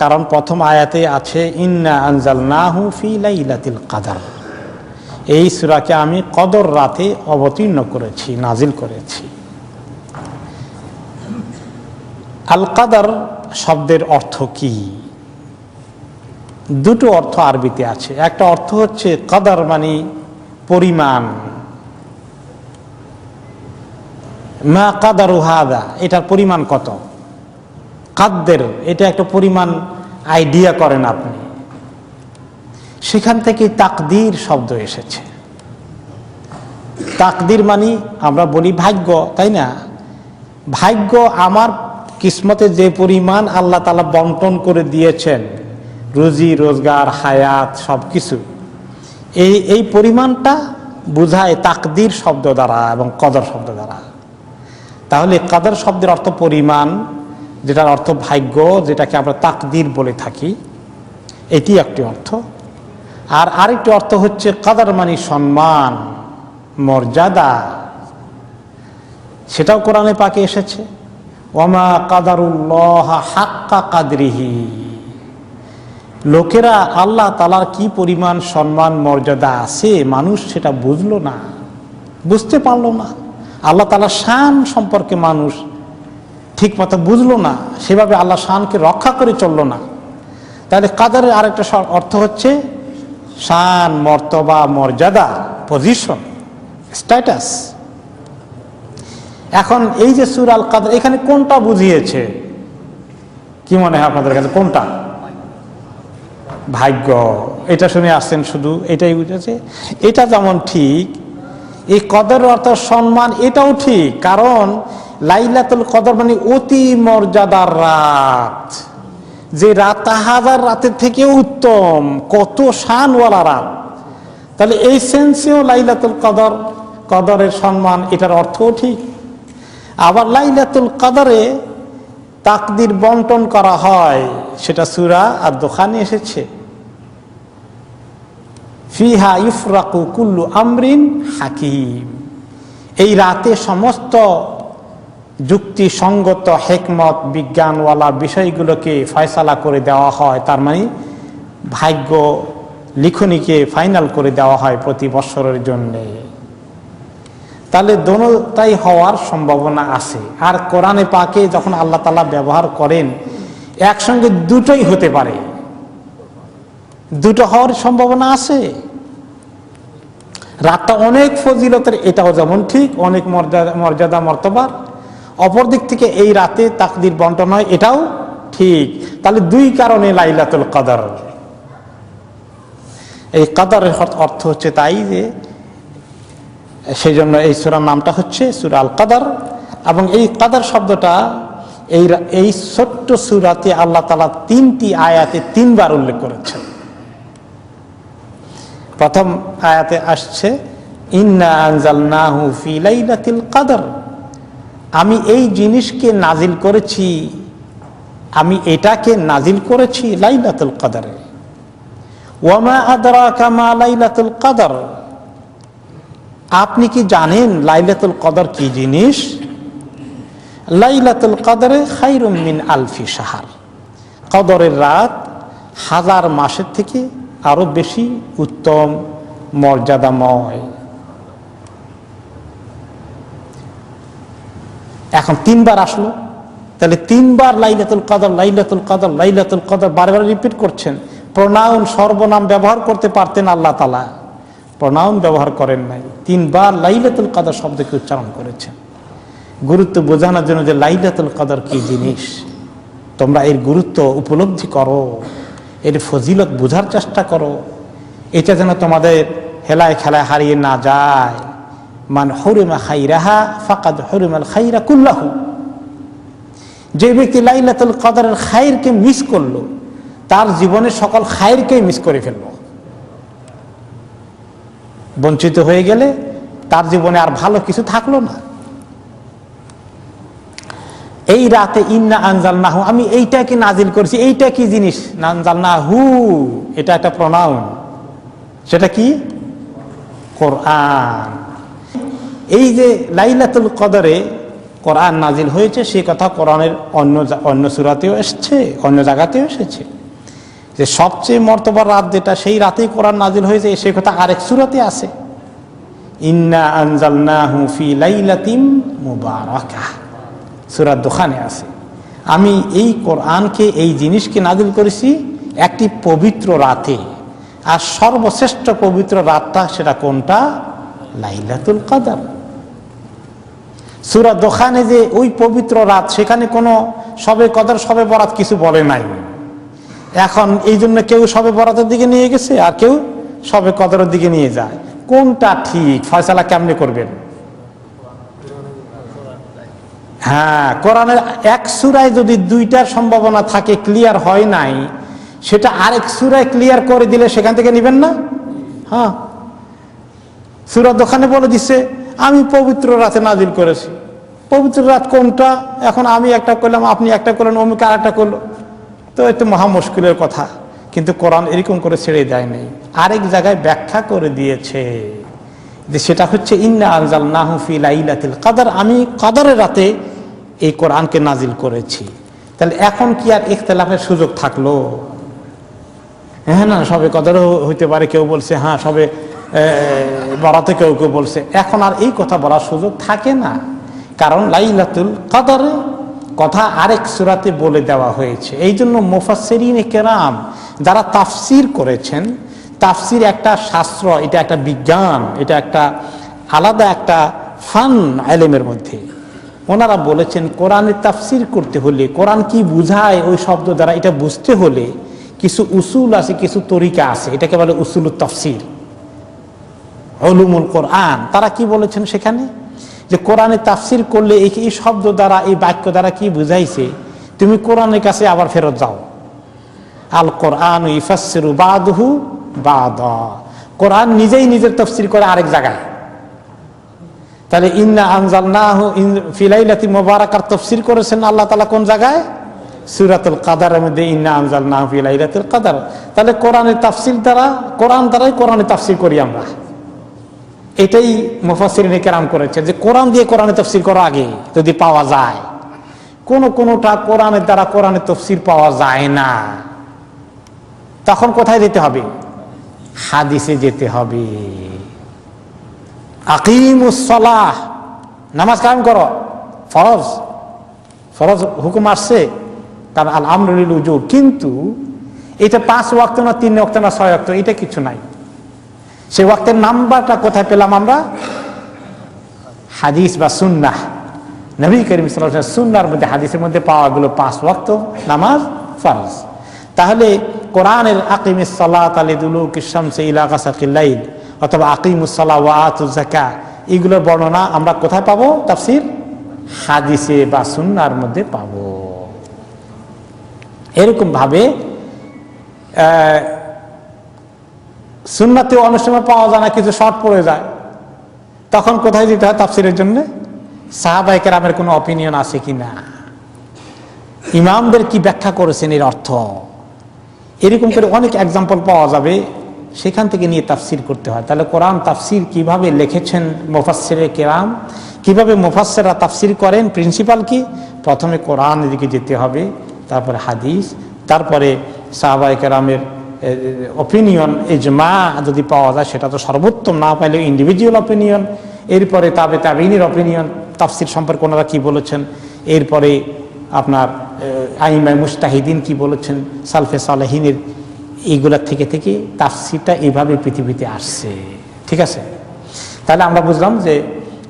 কারণ প্রথম আয়াতে আছে ইন্না আনজালনাহু ফি লাইলাতিল কদর। এই সূরাকে আমি কদর রাতে অবতীর্ণ করেছি, নাজিল করেছি। আল কদর শব্দের অর্থ কি? দুটো অর্থ আরবিতে আছে। একটা অর্থ হচ্ছে কদর মানে পরিমাণ, মা কাদারু হাদা, এটার পরিমাণ কত, কাদ্দের, এটা একটা পরিমাণ আইডিয়া করেন আপনি। সেখান থেকে তাকদীর শব্দ এসেছে। তাকদীর মানে আমরা বলি ভাগ্য, তাই না? ভাগ্য আমার কিসমতে যে পরিমাণ আল্লাহ তাআলা বন্টন করে দিয়েছেন, রুজি রোজগার হায়াত সব কিছু, এই পরিমাণটা বোঝায় তাকদীর শব্দ দ্বারা এবং কদর শব্দ দ্বারা। তাহলে কদর শব্দের অর্থ পরিমাণ, যেটার অর্থ ভাগ্য, যেটাকে আমরা তাকদীর বলে থাকি, এটি একটি অর্থ। আর আরেকটি অর্থ হচ্ছে কদর মানে সম্মান, মর্যাদা। সেটাও কোরআনে পাকে এসেছে, ওয়ামা কাদারুল্লাহ হাক্কা কাদরিহি। লোকেরা আল্লাহ তাআলার কি পরিমাণ সম্মান মর্যাদা আছে মানুষ সেটা বুঝলো না, বুঝতে পারলো না। আল্লাহ তাআলার শান সম্পর্কে মানুষ ঠিক মতো বুঝলো না, সেভাবে আল্লাহ শানকে রক্ষা করে চললো না। তাহলে কাদারের আরেকটা অর্থ হচ্ছে শান, মর্তবা, মর্যাদা, পজিশন, স্ট্যাটাস। এখন এই যে সূরা আল কদর, এখানে কোনটা বুঝিয়েছে? কি মনে হয় আপনাদের কাছে, কোনটা? ভাগ্য। এটা শুনে আসছেন, শুধু এটাই বুঝেছে। এটা যেমন ঠিক, এই কদর অর্থ সম্মান, এটাও ঠিক। কারণ লাইলাতুল কদর মানে অতি মর্যাদার রাত, যে রাত হাজার রাতের থেকে উত্তম, কত শানওয়ালা রাত। তাহলে এই সেন্সেও লাইলাতুল কদর, কদরের সম্মান, এটার অর্থও ঠিক। আবার লাইলাতুল কদরে তাকদীর বন্টন করা হয়, সেটা সূরা আদ-দুখানে এসেছে, ফিহা ইফরাকু কুল্লু আমরিন হাকিম। এই রাতে সমস্ত যুক্তিসঙ্গত হেকমত বিজ্ঞানওয়ালা বিষয়গুলোকে ফয়সালা করে দেওয়া হয়। তার মানে ভাগ্য লিখনিকে ফাইনাল করে দেওয়া হয় প্রতি বছরের জন্য। তাহলে দোনোটাই হওয়ার সম্ভাবনা আছে। আর কোরআনে পাকে যখন আল্লাহ তাআলা ব্যবহার করেন, একসঙ্গে দুটোই হতে পারে, দুটো হওয়ার সম্ভাবনা আছে। রাতটা অনেক ফজিলতের, এটাও যেমন ঠিক, অনেক মর্যাদা মর্তবার। অপর দিক থেকে এই রাতে তাকদীর বন্টন হয়, এটাও ঠিক। তাহলে দুই কারণে লাইলাতুল কদর। এই কদরের অর্থ হচ্ছে তাই যে, সেই জন্য এই সূরার নামটা হচ্ছে সূরা আল কদর। এবং এই কদর শব্দটা এই ছোট্ট সূরাতে আল্লাহ তাআলা 3টি আয়াতে 3বার উল্লেখ করেছেন। প্রথম আয়াতে আসছে ইন্না আনজালনাহু ফি লাইলাতিল কদর, আমি এই জিনিসকে নাজিল করেছি, আমি এটাকে নাজিল করেছি লাইলাতুল কদরে। ওয়ামা আদরাকা মা লাইলাতুল কদর, আপনি কি জানেন লাইলাতুল কদর কি জিনিস? লাইলাতুল কদরে খায়রুম মিন আলফি শাহর, কদরের রাত 1000 মাসের থেকে আরো বেশি উত্তম, মর্যাদাময়। এখন 3বার আসলো, তাহলে 3বার লাইলাতুল কদর, লাইলাতুল কদর, লাইলাতুল কদর বারবার রিপিট করছেন। প্রোনাউন, সর্বনাম ব্যবহার করতে পারতেন আল্লাহ তাআলা, প্রোনাউন ব্যবহার করেন নাই। 3বার লাইলাতুল কদর শব্দকে উচ্চারণ করেছেন, গুরুত্ব বোঝানোর জন্য যে লাইলাতুল কদর কি জিনিস, তোমরা এর গুরুত্ব উপলব্ধি করো, এর ফজিলত বোঝার চেষ্টা করো। এটা যেন তোমাদের হেলায় খেলায় হারিয়ে না যায়। মান হুরিমা খাইরাহা ফাকাদ হুরিমাল খাইরা কুল্লাহু, যে ব্যক্তি লাইলাতুল কদরের খাইরকে মিস করলো, তার জীবনের সকল খাইরকে মিস করে ফেললো। বঞ্চিত হয়ে গেলে তার জীবনে আর ভালো কিছু থাকলো না। এই রাতে ইন্না আনজালনাহু, আমি এইটাকে নাজিল করেছি, এইটা কি জিনিস? আনজালনাহু, এটা একটা প্রোনাউন, সেটা কি? কোরআন। এই যে লাইলাতুল কদরে কোরআন নাজিল হয়েছে সে কথা কোরআনের অন্য সূরাতেও এসেছে, অন্য জায়গাতেও এসেছে, যে সবচেয়ে মর্তবার রাত যেটা সেই রাতেই কোরআন নাজিল হয়েছে সে কথা আরেক সূরাতে আছে, ইন্না আনজালনাহু ফি লাইলাতিন মুবারাকাহ, সূরা দুখানে আছে। আমি এই কোরআনকে, এই জিনিসকে নাজিল করেছি একটি পবিত্র রাতে, আর সর্বশ্রেষ্ঠ পবিত্র রাতটা সেটা কোনটা? লাইলাতুল কদর। সূরা দুখানে যে ওই পবিত্র রাত, সেখানে কোনো শবে কদর শবে বরাত কিছু বলে নাই। এখন এই জন্য কেউ শবে বরাতের দিকে নিয়ে গেছে আর কেউ শবে কদরের দিকে নিয়ে যায়। কোনটা ঠিক, ফয়সালা কেমনে করবেন? হ্যাঁ, কোরআনের এক সূরায় যদি দুইটার সম্ভাবনা থাকে, ক্লিয়ার হয় নাই, সেটা আরেক সূরায় ক্লিয়ার করে দিলে সেখান থেকে নেবেন না? হ্যাঁ, সূরা দোকানে বলে দিচ্ছে আমি পবিত্র রাতে নাজিল করেছি। পবিত্র রাত কোনটা? এখন আমি একটা করলাম, আপনি একটা করলেন, অমুক আর একটা করলো, তো একটু মহা মুশকিলের কথা। কিন্তু কোরআন এরকম করে ছেড়ে দেয় নাই, আরেক জায়গায় ব্যাখ্যা করে দিয়েছে যে সেটা হচ্ছে ইন্না আনজালনাহু ফি লাইলাতিল কদর, আমি কদরের রাতে এই কোরআনকে নাজিল করেছি। তাহলে এখন কি আর ইখতিলাফের সুযোগ থাকলো? হ্যাঁ, না সবে কদরও হইতে পারে, কেউ বলছে হ্যাঁ সবে বরাতে, কেউ কেউ বলছে। এখন আর এই কথা বলার সুযোগ থাকে না, কারণ লাইলাতুল কদর কথা আরেক সূরাতে বলে দেওয়া হয়েছে। এই জন্য মুফাসসিরিনে কেরাম যারা তাফসির করেছেন, তাফসির একটা শাস্ত্র, এটা একটা বিজ্ঞান, এটা একটা আলাদা একটা ফান ইলমের মধ্যে। ওনারা বলেছেন কোরআনের তাফসির করতে হলে, কোরআন কি বুঝায় ওই শব্দ দ্বারা এটা বুঝতে হলে কিছু উসুল আছে, কিছু তরিকা আছে, এটাকে বলে উসুলুত তাফসির, উলুমুল কোরআন। তারা কি বলেছেন সেখানে, যে কোরআনে তাফসির করলে এই শব্দ দ্বারা, এই বাক্য দ্বারা কি বুঝাইছে, তুমি কোরআনের কাছে আবার ফেরত যাও। আল কোরআন ইফাসসিরু বাদহু বাদা, কোরআন নিজেই নিজের তাফসির করে আরেক জায়গায়। তাহলে ইন্না আনজালনাহু ফি লাইলাতিন মুবারাকার তাফসির করেছেন আল্লাহ তাআলা কোন জায়গায়? সূরাতুল কদরের মধ্যে ইন্না আনজালনাহু ফি লাইলাতিল কদর। তাহলে কোরআনের তাফসির দ্বারা, কোরআন দ্বারাই কোরআনের তাফসির করি আমরা। এটাই মুফাসসিরিনে কেরাম করেছে, যে কোরআন দিয়ে কোরআনের তাফসির করা আগে যদি পাওয়া যায়। কোনটা কোরআনের দ্বারা কোরআনের তাফসির পাওয়া যায় না, তখন কোথায় যেতে হবে? হাদিসে যেতে হবে। আকিমুস সালাহ, নামাজ কায়েম করো, ফরজ, ফরজ হুকুম আসছে, তার আল আমরু লিল উজুব। কিন্তু এটা 5 ওয়াক্ত না, 3 ওয়াক্ত না, 6 ওয়াক্ত, এটা কিছু নাই। সেই ওয়াক্তের নাম্বারটা কোথায় পেলাম আমরা? হাদিস বা সুন্নাহ, নবী করিম সাল্লাল্লাহু আলাইহি ওয়াসাল্লাম সুন্নাহর মধ্যে, হাদিসের মধ্যে পাওয়া গেল 5 ওয়াক্ত নামাজ ফরজ। তাহলে কোরআনের আকিমিস সালাত লিদুলুকিশ শামসি ইলা গাসাকিল লাইল অথবা আকিমুস সালাহ ওয়া আতুজ যাকাত, এগুলোর বর্ণনা আমরা কোথায় পাবো? তাফসীর, হাদিসে বা সুন্নাহর মধ্যে পাবো। এরকম ভাবে সুন্নাতেও অনেক সময় পাওয়া যায় না, কিছু শর্ট পড়ে যায়, তখন কোথায় যেতে হয় তাফসীরের জন্য? সাহাবায়ে কেরামের কোনো অপিনিয়ন আছে কিনা, ইমামদের কি ব্যাখ্যা করেছেন এর অর্থ, এরকম করে অনেক এক্সাম্পল পাওয়া যাবে, সেখান থেকে নিয়ে তাফসীর করতে হয়। তাহলে কোরআন তাফসীর কিভাবে লিখেছেন মুফাসসিরে কেরাম, কিভাবে মুফাসসিররা তাফসীর করেন, প্রিন্সিপাল কি? প্রথমে কোরআনের দিকে যেতে হবে, তারপরে হাদিস, তারপরে সাহাবায়ে কেরামের অপিনিয়ন, ইজমা যদি পাওয়া যায় সেটা তো সর্বোত্তম, না পাইলে ইন্ডিভিজুয়াল অপিনিয়ন, এরপরে তাবেঈনের অপিনিয়ন তাফসীর সম্পর্কে ওনারা কি বলেছেন, এরপরে আপনার আইমায়ে মুজতাহিদিন কি বলেছেন, সালফে সালেহিনের, এইগুলার থেকে থেকে তাফসীরটা এইভাবে পৃথিবীতে আসছে। ঠিক আছে, তাহলে আমরা বুঝলাম যে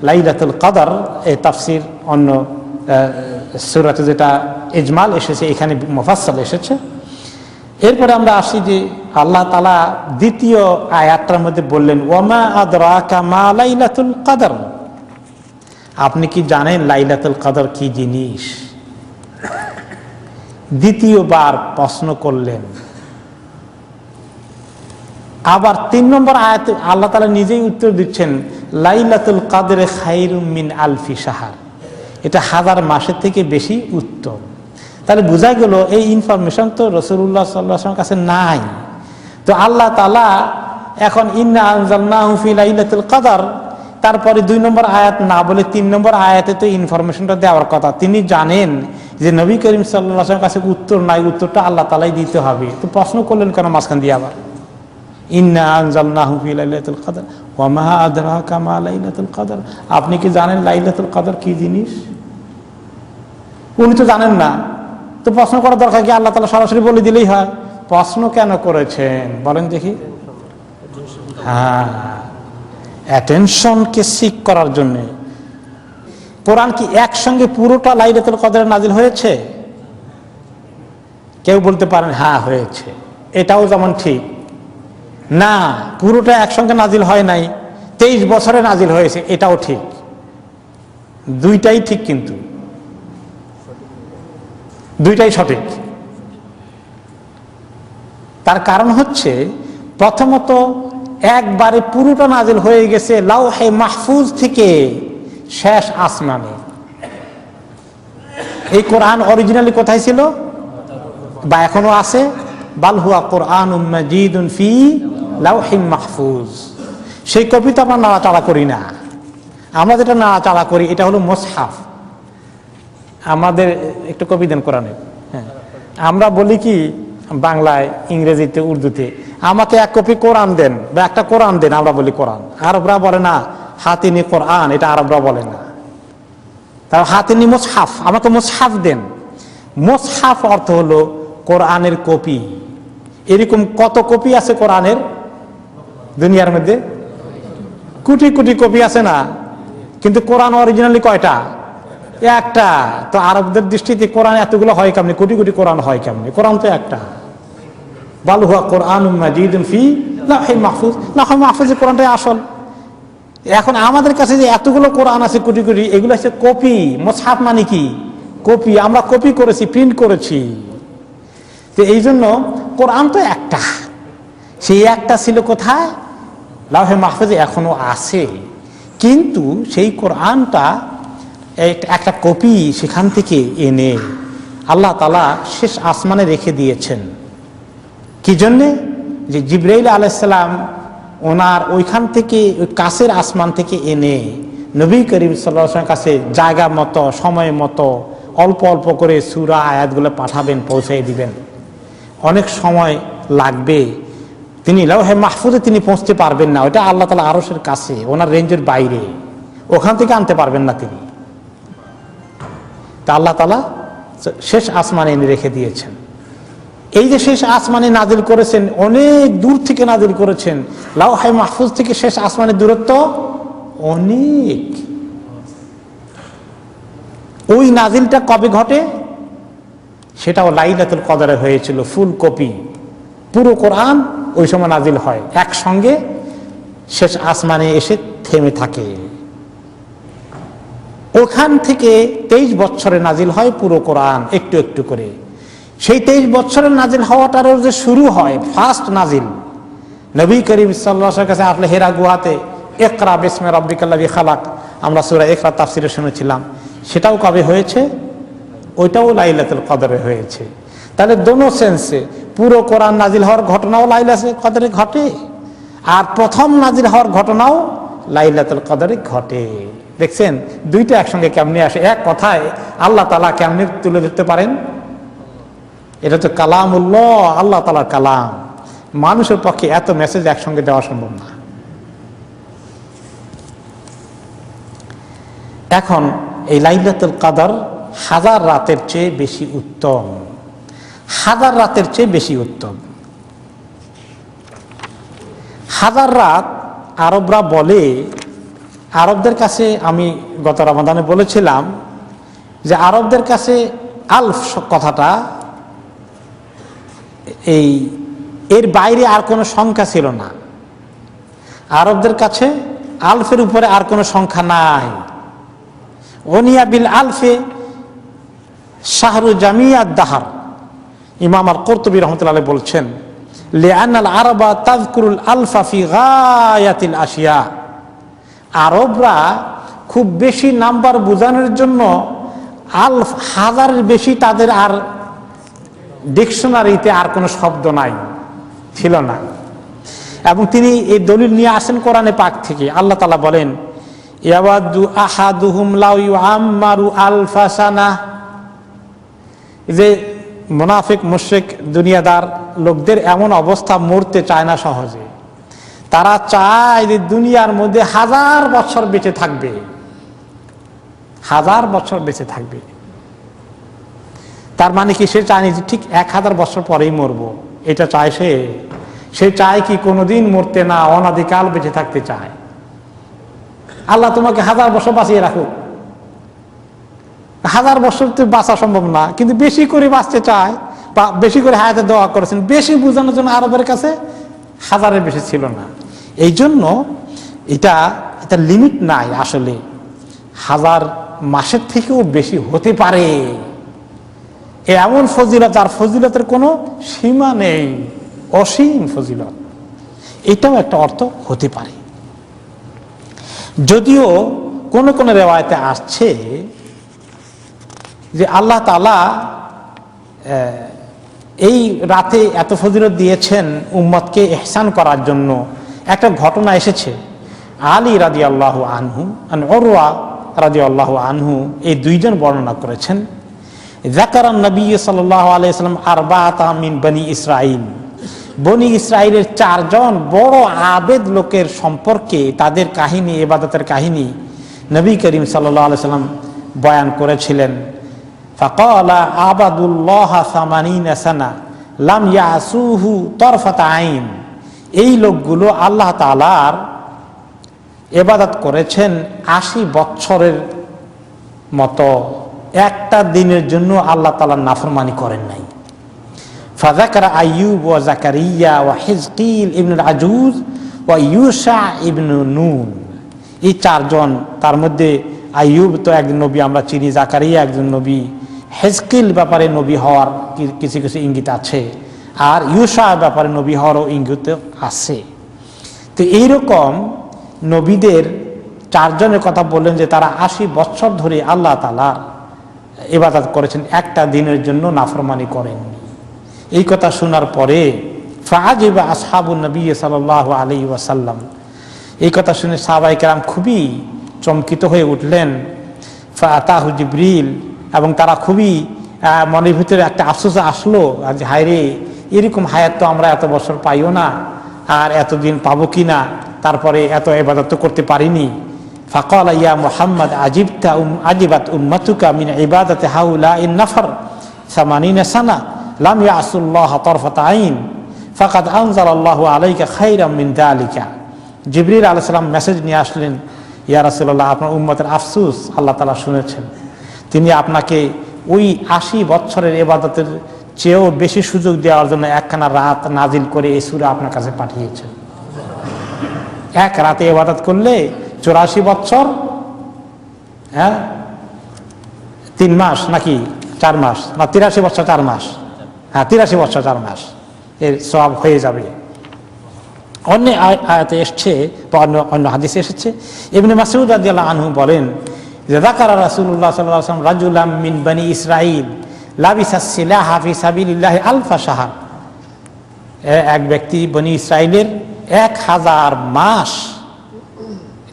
লাইলাতুল কদর এই তাফসীর অন্য সূরাতে যেটা ইজমাল এসেছে, এখানে মুফাসসাল এসেছে। এরপরে আমরা আসি যে আল্লাহ তাআলা দ্বিতীয় আয়াতটার মধ্যে বললেন ওয়ামা আদরাকা মা লাইলাতুল কদর, আপনি কি জানেন লাইলাতুল কদর কি জিনিস? দ্বিতীয়বার প্রশ্ন করলেন। আবার 3 নম্বর আয়াতে আল্লাহ তাআলা নিজেই উত্তর দিচ্ছেন লাইলাতুল কদরে খায়রুম মিন আলফি শাহর, এটা 1000 মাসের থেকে বেশি উত্তম। তাহলে বোঝা গেল এই ইনফরমেশন তো রাসূলুল্লাহ সাল্লাল্লাহু আলাইহি ওয়াসাল্লামের কাছে নাই। তো আল্লাহ তাআলা এখন ইন্না আনজালনাহু ফি লাইলাতুল কদর তারপরে 2 নম্বর আয়াত না বলে 3 নম্বর আয়াতে তো ইনফরমেশনটা দেওয়ার কথা। তিনি জানেন যে নবী করিম সাল্লাল্লাহু আলাইহি ওয়াসাল্লামের কাছে উত্তর নাই, উত্তরটা আল্লাহ তাআলাই দিতে হবে, তো প্রশ্ন করলেন কেন মাঝখান দিয়ে আবার? ইন্না আনজালনাহু ফি লাইলাতুল কদর ওয়া মা আদরাকা মা লাইলাতুল কদর। আপনি কি জানেন লাইলাতুল কদর কি জিনিস? উনি তো জানেন না, তো প্রশ্ন করার দরকার কি? আল্লাহ তাআলা সরাসরি বলে দিলেই হয়। প্রশ্ন কেন করেছেন বলেন দেখি? হ্যাঁ, অ্যাটেনশনকে সিক করার জন্য। কোরআন কি একসঙ্গে পুরোটা লাইলাতুল কদরে নাজিল হয়েছে? কেউ বলতে পারেন হ্যাঁ হয়েছে, এটাও যেমন ঠিক না। পুরোটা একসঙ্গে নাজিল হয় নাই, 23 বছরে নাজিল হয়েছে, এটাও ঠিক। দুইটাই ঠিক, কিন্তু দুইটাই সঠিক। তার কারণ হচ্ছে, প্রথমত একবারে পুরোটা নাজিল হয়ে গেছে লাওহে মাহফুজ থেকে শেষ আসমানে। এই কোরআন অরিজিনালি কোথায় ছিল বা এখনো আছে? বাল হুয়া কোরআনুম মাজিদুন ফি লাওহিম মাহফুজ। সেই কপি তো আমরা নাড়াচাড়া করি না। আমরা যেটা নাড়াচাড়া করি এটা হলো মুসহাফ। আমাদের একটু কপি দেন কোরআনের। হ্যাঁ, আমরা বলি কি বাংলায়, ইংরেজিতে, উর্দুতে, আমাকে এক কপি কোরআন দেন বা একটা কোরআন দেন, আমরা বলি কোরআন। আরবরা বলে না হাতিনি কোরআন, এটা আরবরা বলে না। তার হাতিনি মুসহাফ, আমাকে মুসহাফ দেন। মুসহাফ অর্থ হলো কোরআনের কপি। এরকম কত কপি আছে কোরআনের দুনিয়ার মধ্যে? কোটি কোটি কপি আছে না? কিন্তু কোরআন অরিজিনালি কয়টা? একটা। তো আরবদের দৃষ্টিতে কোরআন এতগুলো হয় কেমনি? কোটি কোটি কোরআন হয় কেমনি? কোরআন তো একটা। বাল হুয়া কোরআনুম মাজিদুন ফি লাওহিম মাহফুজ। লাওহে মাহফুজে কোরআনটাই আসল। এখন আমাদের কাছে যে এতগুলো কোরআন আছে কোটি কোটি, এগুলো হচ্ছে কপি। মুসহাফ মানে কি? কপি। আমরা কপি করেছি, প্রিন্ট করেছি। তো এই জন্য কোরআন তো একটা। সেই একটা ছিল কোথায়? লাওহে মাহফুজে এখনো আছে। কিন্তু সেই কোরআনটা একটা কপি সেখান থেকে এনে আল্লাহ তাআলা শেষ আসমানে রেখে দিয়েছেন। কি জন্যে? যে জিবরাইল আলাইহিস সালাম ওনার ওইখান থেকে, ওই কাছের আসমান থেকে এনে নবী করিম সাল্লাল্লাহু আলাইহি ওয়াসাল্লামের কাছে জায়গা মতো, সময় মতো অল্প অল্প করে সূরা আয়াতগুলো পাঠাবেন, পৌঁছে দিবেন। অনেক সময় লাগবে। তিনি লাওহে মাহফুজে তিনি পৌঁছতে পারবেন না, ওইটা আল্লাহ তাআলা আরশের কাছে, ওনার রেঞ্জের বাইরে, ওখান থেকে আনতে পারবেন না তিনি। তা আল্লাহ তাআলা শেষ আসমানে এনে রেখে দিয়েছেন। এই যে শেষ আসমানে নাজিল করেছেন, অনেক দূর থেকে নাজিল করেছেন। লাওহে মাহফুজ থেকে শেষ আসমানের দূরত্ব অনেক। ওই নাজিলটা কবে ঘটে? সেটাও লাইলাতুল কদরে হয়েছিল, ফুল কপি। পুরো কোরআন ওই সময় নাজিল হয়, একসঙ্গে শেষ আসমানে এসে থেমে থাকে। ওখান থেকে 23 বছরে নাজিল হয় পুরো কোরআন, একটু একটু করে। সেই 23 বছরের নাজিল হওয়াটারও যে শুরু হয়, ফার্স্ট নাজিল নবী করিম সাল্লাল্লাহু আলাইহি ওয়াসাল্লামের কাছে আসলে হেরা গুহাতে, ইকরা বিসমি রাব্বিকাল্লাযী খালাক, আমরা সূরা ইকরা তাফসীরে শুনেছিলাম। সেটাও কবে হয়েছে? ওইটাও লাইলাতুল কদরে হয়েছে। তাহলে দোনো সেন্সে পুরো কোরআন নাজিল হওয়ার ঘটনাও লাইলাতুল কদরে ঘটে, আর প্রথম নাজিল হওয়ার ঘটনাও লাইলাতুল কদরে ঘটে। দেখছেন দুইটা একসঙ্গে কেমনে আসে? এক কথায় আল্লাহ তাআলা কেমনে তুলে ধরতে পারেন? এটা তো কালামুল্লাহ, আল্লাহ তাআলার কালাম। মানুষের পক্ষে এত মেসেজ একসঙ্গে দেওয়া সম্ভব না। এখন এই লাইলাতুল কদর 1000 রাতের চেয়ে বেশি উত্তম। 1000 রাতের চেয়ে বেশি উত্তম। 1000 রাত আরবরা বলে, আরবদের কাছে আমি গত রমাদানে বলেছিলাম যে আরবদের কাছে আলফ কথাটা, এর বাইরে আর কোনো সংখ্যা ছিল না। আরবদের কাছে আলফের উপরে আর কোনো সংখ্যা নাই। ওনিয়া বিল আলফে শাহরু জামিয়াত দাহার। ইমাম আল কুরতুবী রাহমাতুল্লাহ আলাইহি বলছেন, লিআন্নাল আরবা তাযকুরুল আলফা ফি গায়াতিল আশিয়া। আরবরা খুব বেশি নাম্বার বোঝানোর জন্য আলফ, হাজারের বেশি তাদের আর ডিকশনারিতে আর কোনো শব্দ নাই, ছিল না। এবং তিনি এই দলিল নিয়ে আসেন কোরআনে পাক থেকে। আল্লাহ তাআলা বলেন, ইয়াওয়াদু আহাদুহুম লাউ ইউআম্মারু আলফা সানাহ, যে মুনাফিক মুশরিক দুনিয়াদার লোকদের এমন অবস্থা, মরতে চায় না সহজে। তারা চায় যে দুনিয়ার মধ্যে 1000 বছর বেঁচে থাকবে, 1000 বছর বেঁচে থাকবে। তার মানে কি, সে চায় যে ঠিক 1000 বছর পরেই মরবো, এটা চায় সে চায় কি কোনোদিন মরতে না, অনাদিকাল বেঁচে থাকতে চায়। আল্লাহ তোমাকে 1000 বছর বাঁচিয়ে রাখুক। 1000 বছর তো বাঁচা সম্ভব না, কিন্তু বেশি করে বাঁচতে চায়, বা বেশি করে হায়াতে দোয়া করেছেন, বেশি বোঝানোর জন্য আরবের কাছে 1000-এর বেশি ছিল না। এই জন্য এটা লিমিট নাই আসলে, 1000 মাসের থেকেও বেশি হতে পারে। এমন ফজিলত, আর ফজিলতের কোনো সীমা নেই, অসীম ফজিলত, এটাও একটা অর্থ হতে পারে। যদিও কোন কোন রেওয়ায়েতে আসছে যে আল্লাহ তাআলা এই রাতে এত ফজিলত দিয়েছেন উম্মতকে ইহসান করার জন্য। একটা ঘটনা এসেছে, আলী রাদিয়াল্লাহু আনহু আর উরওয়া রাদিয়াল্লাহু আনহু, এই দুইজন বর্ণনা করেছেন। যাকারান নবী সাল্লাল্লাহু আলাইহি ওয়াসাল্লাম আরবাআতা মিন বনি ইসরাঈল, বনি ইসরাইলের 4 জন বড় আবেদ লোকের সম্পর্কে, তাদের কাহিনী, ইবাদতের কাহিনী নবী করিম সাল্লাল্লাহু আলাইহি ওয়াসাল্লাম বয়ান করেছিলেন। ফাকালা আবাদুল্লাহ 80 সানা লাম ইয়াসুহু তরফাতা আইন, এই লোকগুলো আল্লাহ তাআলার ইবাদত করেছেন 80 বছরের মতো, একটা দিনের জন্য আল্লাহ তাআলার নাফরমানি করেন নাই। ফাযাকারা আইয়ুব ওয়া যাকারিয়া ওয়া হিজকিল ইবনুল আজুজ ওয়া ইউশা ইবনু নুন, এই 4 জন, তার মধ্যে আইয়ুব তো একজন নবী আমরা চিনি, যাকারিয়া একজন নবী, হিজকিল ব্যাপারে নবী হওয়ার কিছু কিছু ইঙ্গিত আছে, আর ইউশা ব্যাপারে নবী হওয়ারও ইঙ্গিত আছে। তো এইরকম নবীদের 4 জনের কথা বললেন যে তারা 80 বছর ধরে আল্লাহ তাআলার ইবাদত করেছেন, একটা দিনের জন্য নাফরমানি করেননি। এই কথা শোনার পরে ফাআজিবা আসহাবুন নবী সাল্লাল্লাহু আলাইহি ওয়াসাল্লাম, এই কথা শুনে সাহাবায়ে কেরাম খুবই চমকিত হয়ে উঠলেন। ফাআতাহু জিবরিল, এবং তারা খুবই মনের ভিতরে একটা আফসোস আসলো, যে হায়রে, এরকম হায়াত তো আমরা এত বছর পাইও না, আর এতদিন পাবো কিনা, তারপরে এত ইবাদত তো করতে পারিনি। ফাকালা ইয়া মুহাম্মদ আজিবাত উম্মাতুকা মিন ইবাদাতি হাউলাইন নাফর 80 সানা লাম ইয়াসুল্লাহ তরফাতা আইন ফাকাদ আনজালাল্লাহু আলাইকা খায়রাম মিন যালিকা। জিবরিল আলাইহিস সালাম মেসেজ নিয়ে আসলেন, ইয়া রাসূলুল্লাহ, আপনার উম্মতের আফসোস আল্লাহ তাআলা শুনেছেন, তিনি আপনাকে ওই 80 বছরের ইবাদতের চেয়েও বেশি সুযোগ দেওয়ার জন্য একখানা রাত নাজিল করে এই সূরা আপনার কাছে পাঠিয়েছেন। এক রাতে ইবাদত করলে 84 বছর, 3 মাস নাকি 4 মাস, না 83 বছর 4 মাস, 83 বছর 4 মাস এর সওয়াব হয়ে যাবে। অন্য আয়াতে এসছে, বা অন্য হাদিসে এসেছে, ইবনে মাসউদ রাদিয়াল্লাহু আনহু বলেন যে যাকারা রাসূলুল্লাহ সাল্লাল্লাহু আলাইহি ওয়াসাল্লাম রাজুলাম মিন বনি ইসরাঈল লাবিসাস সিলাহা ফি সাবিলিল্লাহি আলফা শাহর, এক ব্যক্তি বনি ইসরাইলের 1000 মাস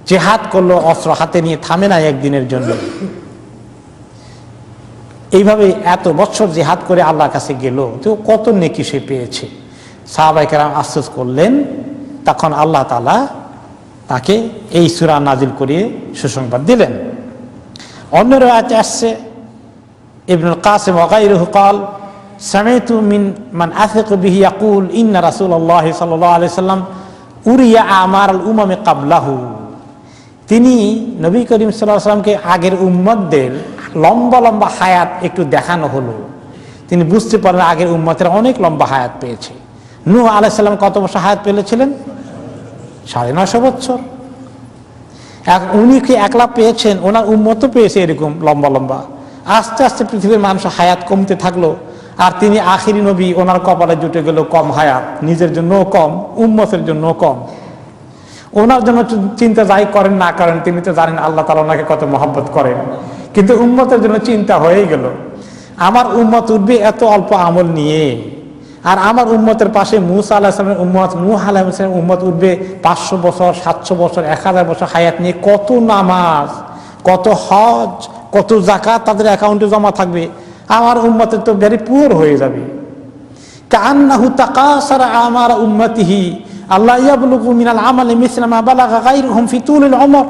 জিহাদ করলো, অস্ত্র হাতে নিয়ে, থামে না একদিনের জন্য। এইভাবে এত বছর জিহাদ করে আল্লাহর কাছে গেল, তো কত নেকি সে পেয়েছে। সাহাবায়ে কেরাম আফসোস করলেন। তখন আল্লাহ তাআলা তাকে এই সূরা নাজিল করে সুসংবাদ দিলেন। অন্য রায়াতে আসছে, ইবনুল কাসিম ওয়া গায়রুহু قال سمعت من اثق به يقول ان رسول الله صلى الله عليه وسلم উরিয়া আমার আল উমামে কাবলাহু, তিনি নবী করিম সাল্লাল্লাহু আলাইহি ওয়াসাল্লামকে আগের উম্মতদের লম্বা লম্বা হায়াত একটু দেখানো হলো। তিনি বুঝতে পারলেন আগের উম্মতেরা অনেক লম্বা হায়াত পেয়েছে। নূহ আলাইহিস সালাম কত বছর হায়াত পেয়েছিলেন? 950 বছর। উনি কি একলা পেয়েছেন? ওনার উম্মতও পেয়েছে এরকম লম্বা লম্বা। আস্তে আস্তে পৃথিবীর মানুষের হায়াত কমতে থাকলো, আর তিনি আখিরি নবী, ওনার কপালে জুটে গেল কম হায়াত, নিজের জন্য কম, উম্মতের জন্য কম। ওনার জন্য চিন্তা যাই করেন না করেন, তিনি তো জানেন আল্লাহ তাআলা ওনাকে কত মহব্বত করেন, কিন্তু উম্মতের জন্য চিন্তা হয়ে গেল, আমার উম্মত উঠবে এত অল্প আমল নিয়ে, আর আমার উম্মতের পাশে মুসা আলাইহিস সালামের উম্মত, নূহ আলাইহিস সালামের উম্মত উঠবে 500 বছর, 700 বছর, 1000 বছর হায়াত নিয়ে। কত নামাজ, কত হজ, কত যাকাত তাদের অ্যাকাউন্টে জমা থাকবে। আমার উম্মতের তো ভেরি পুয়ার হয়ে যাবে। কান্নাহু তাকাসারা আমার উম্মতিহি আল্লাহ ইয়াবলুগু মিনাল আমালি মিসলা মা বালাগা গায়রুহুম ফি তুলিল উমর।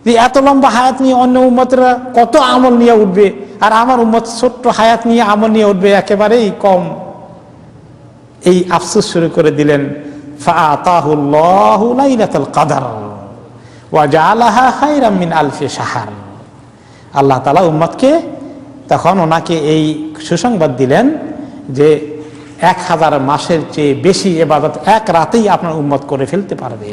যে এত লম্বা হায়াত নিয়ে অন্য উম্মতরা কত আমল নিয়ে উঠবে, আর আমার উম্মত ছোট্ট হায়াত নিয়ে আমল নিয়ে উঠবে একেবারেই কম। এই আফসোস শুরু করে দিলেন। ফাআতাহুল্লাহু লাইলাতুল কদর ওয়া জাআলাহা খায়রাম মিন আলফি শাহর। আল্লাহ তাআলা উম্মতকে তখন ওনাকে এই সুসংবাদ দিলেন যে 1000 মাসের চেয়ে বেশি ইবাদত এক রাতেই আপনার উম্মত করে ফেলতে পারবে।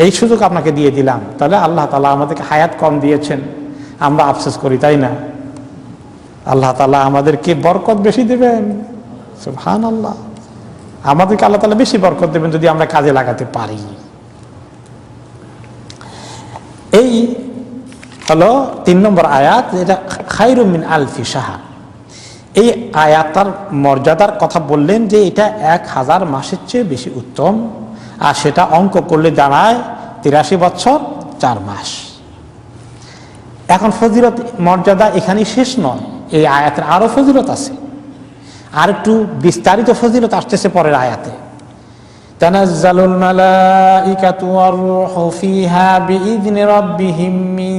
এই সুযোগ আপনাকে দিয়ে দিলাম। তাহলে আল্লাহ তাআলা আমাদেরকে হায়াত কম দিয়েছেন, আমরা আফসোস করি, তাই না? আল্লাহ তাআলা আমাদেরকে বরকত বেশি দেবেন। সুবহানাল্লাহ, আমাদেরকে আল্লাহ তাআলা বেশি বরকত দেবেন যদি আমরা কাজে লাগাতে পারি। এই হলো 3 নম্বর আয়াত, এটা খায়রুম মিন আলফি শাহর। এই আয়াতটার মর্যাদার কথা বললেন যে এটা 1000 মাসের চেয়ে বেশি উত্তম, আর সেটা অঙ্ক করলে দাঁড়ায় 83 বছর 4 মাস। এখন ফজিলত মর্যাদা এখানেই শেষ নয়, এই আয়াতের আরো ফজিলত আছে, আর একটু বিস্তারিত ফজিলত আসতেছে পরের আয়াতে। তানাজ্জালুল মালাইকাতু ওয়ার রূহু ফিহা বিইذনি রাব্বিহিম মিন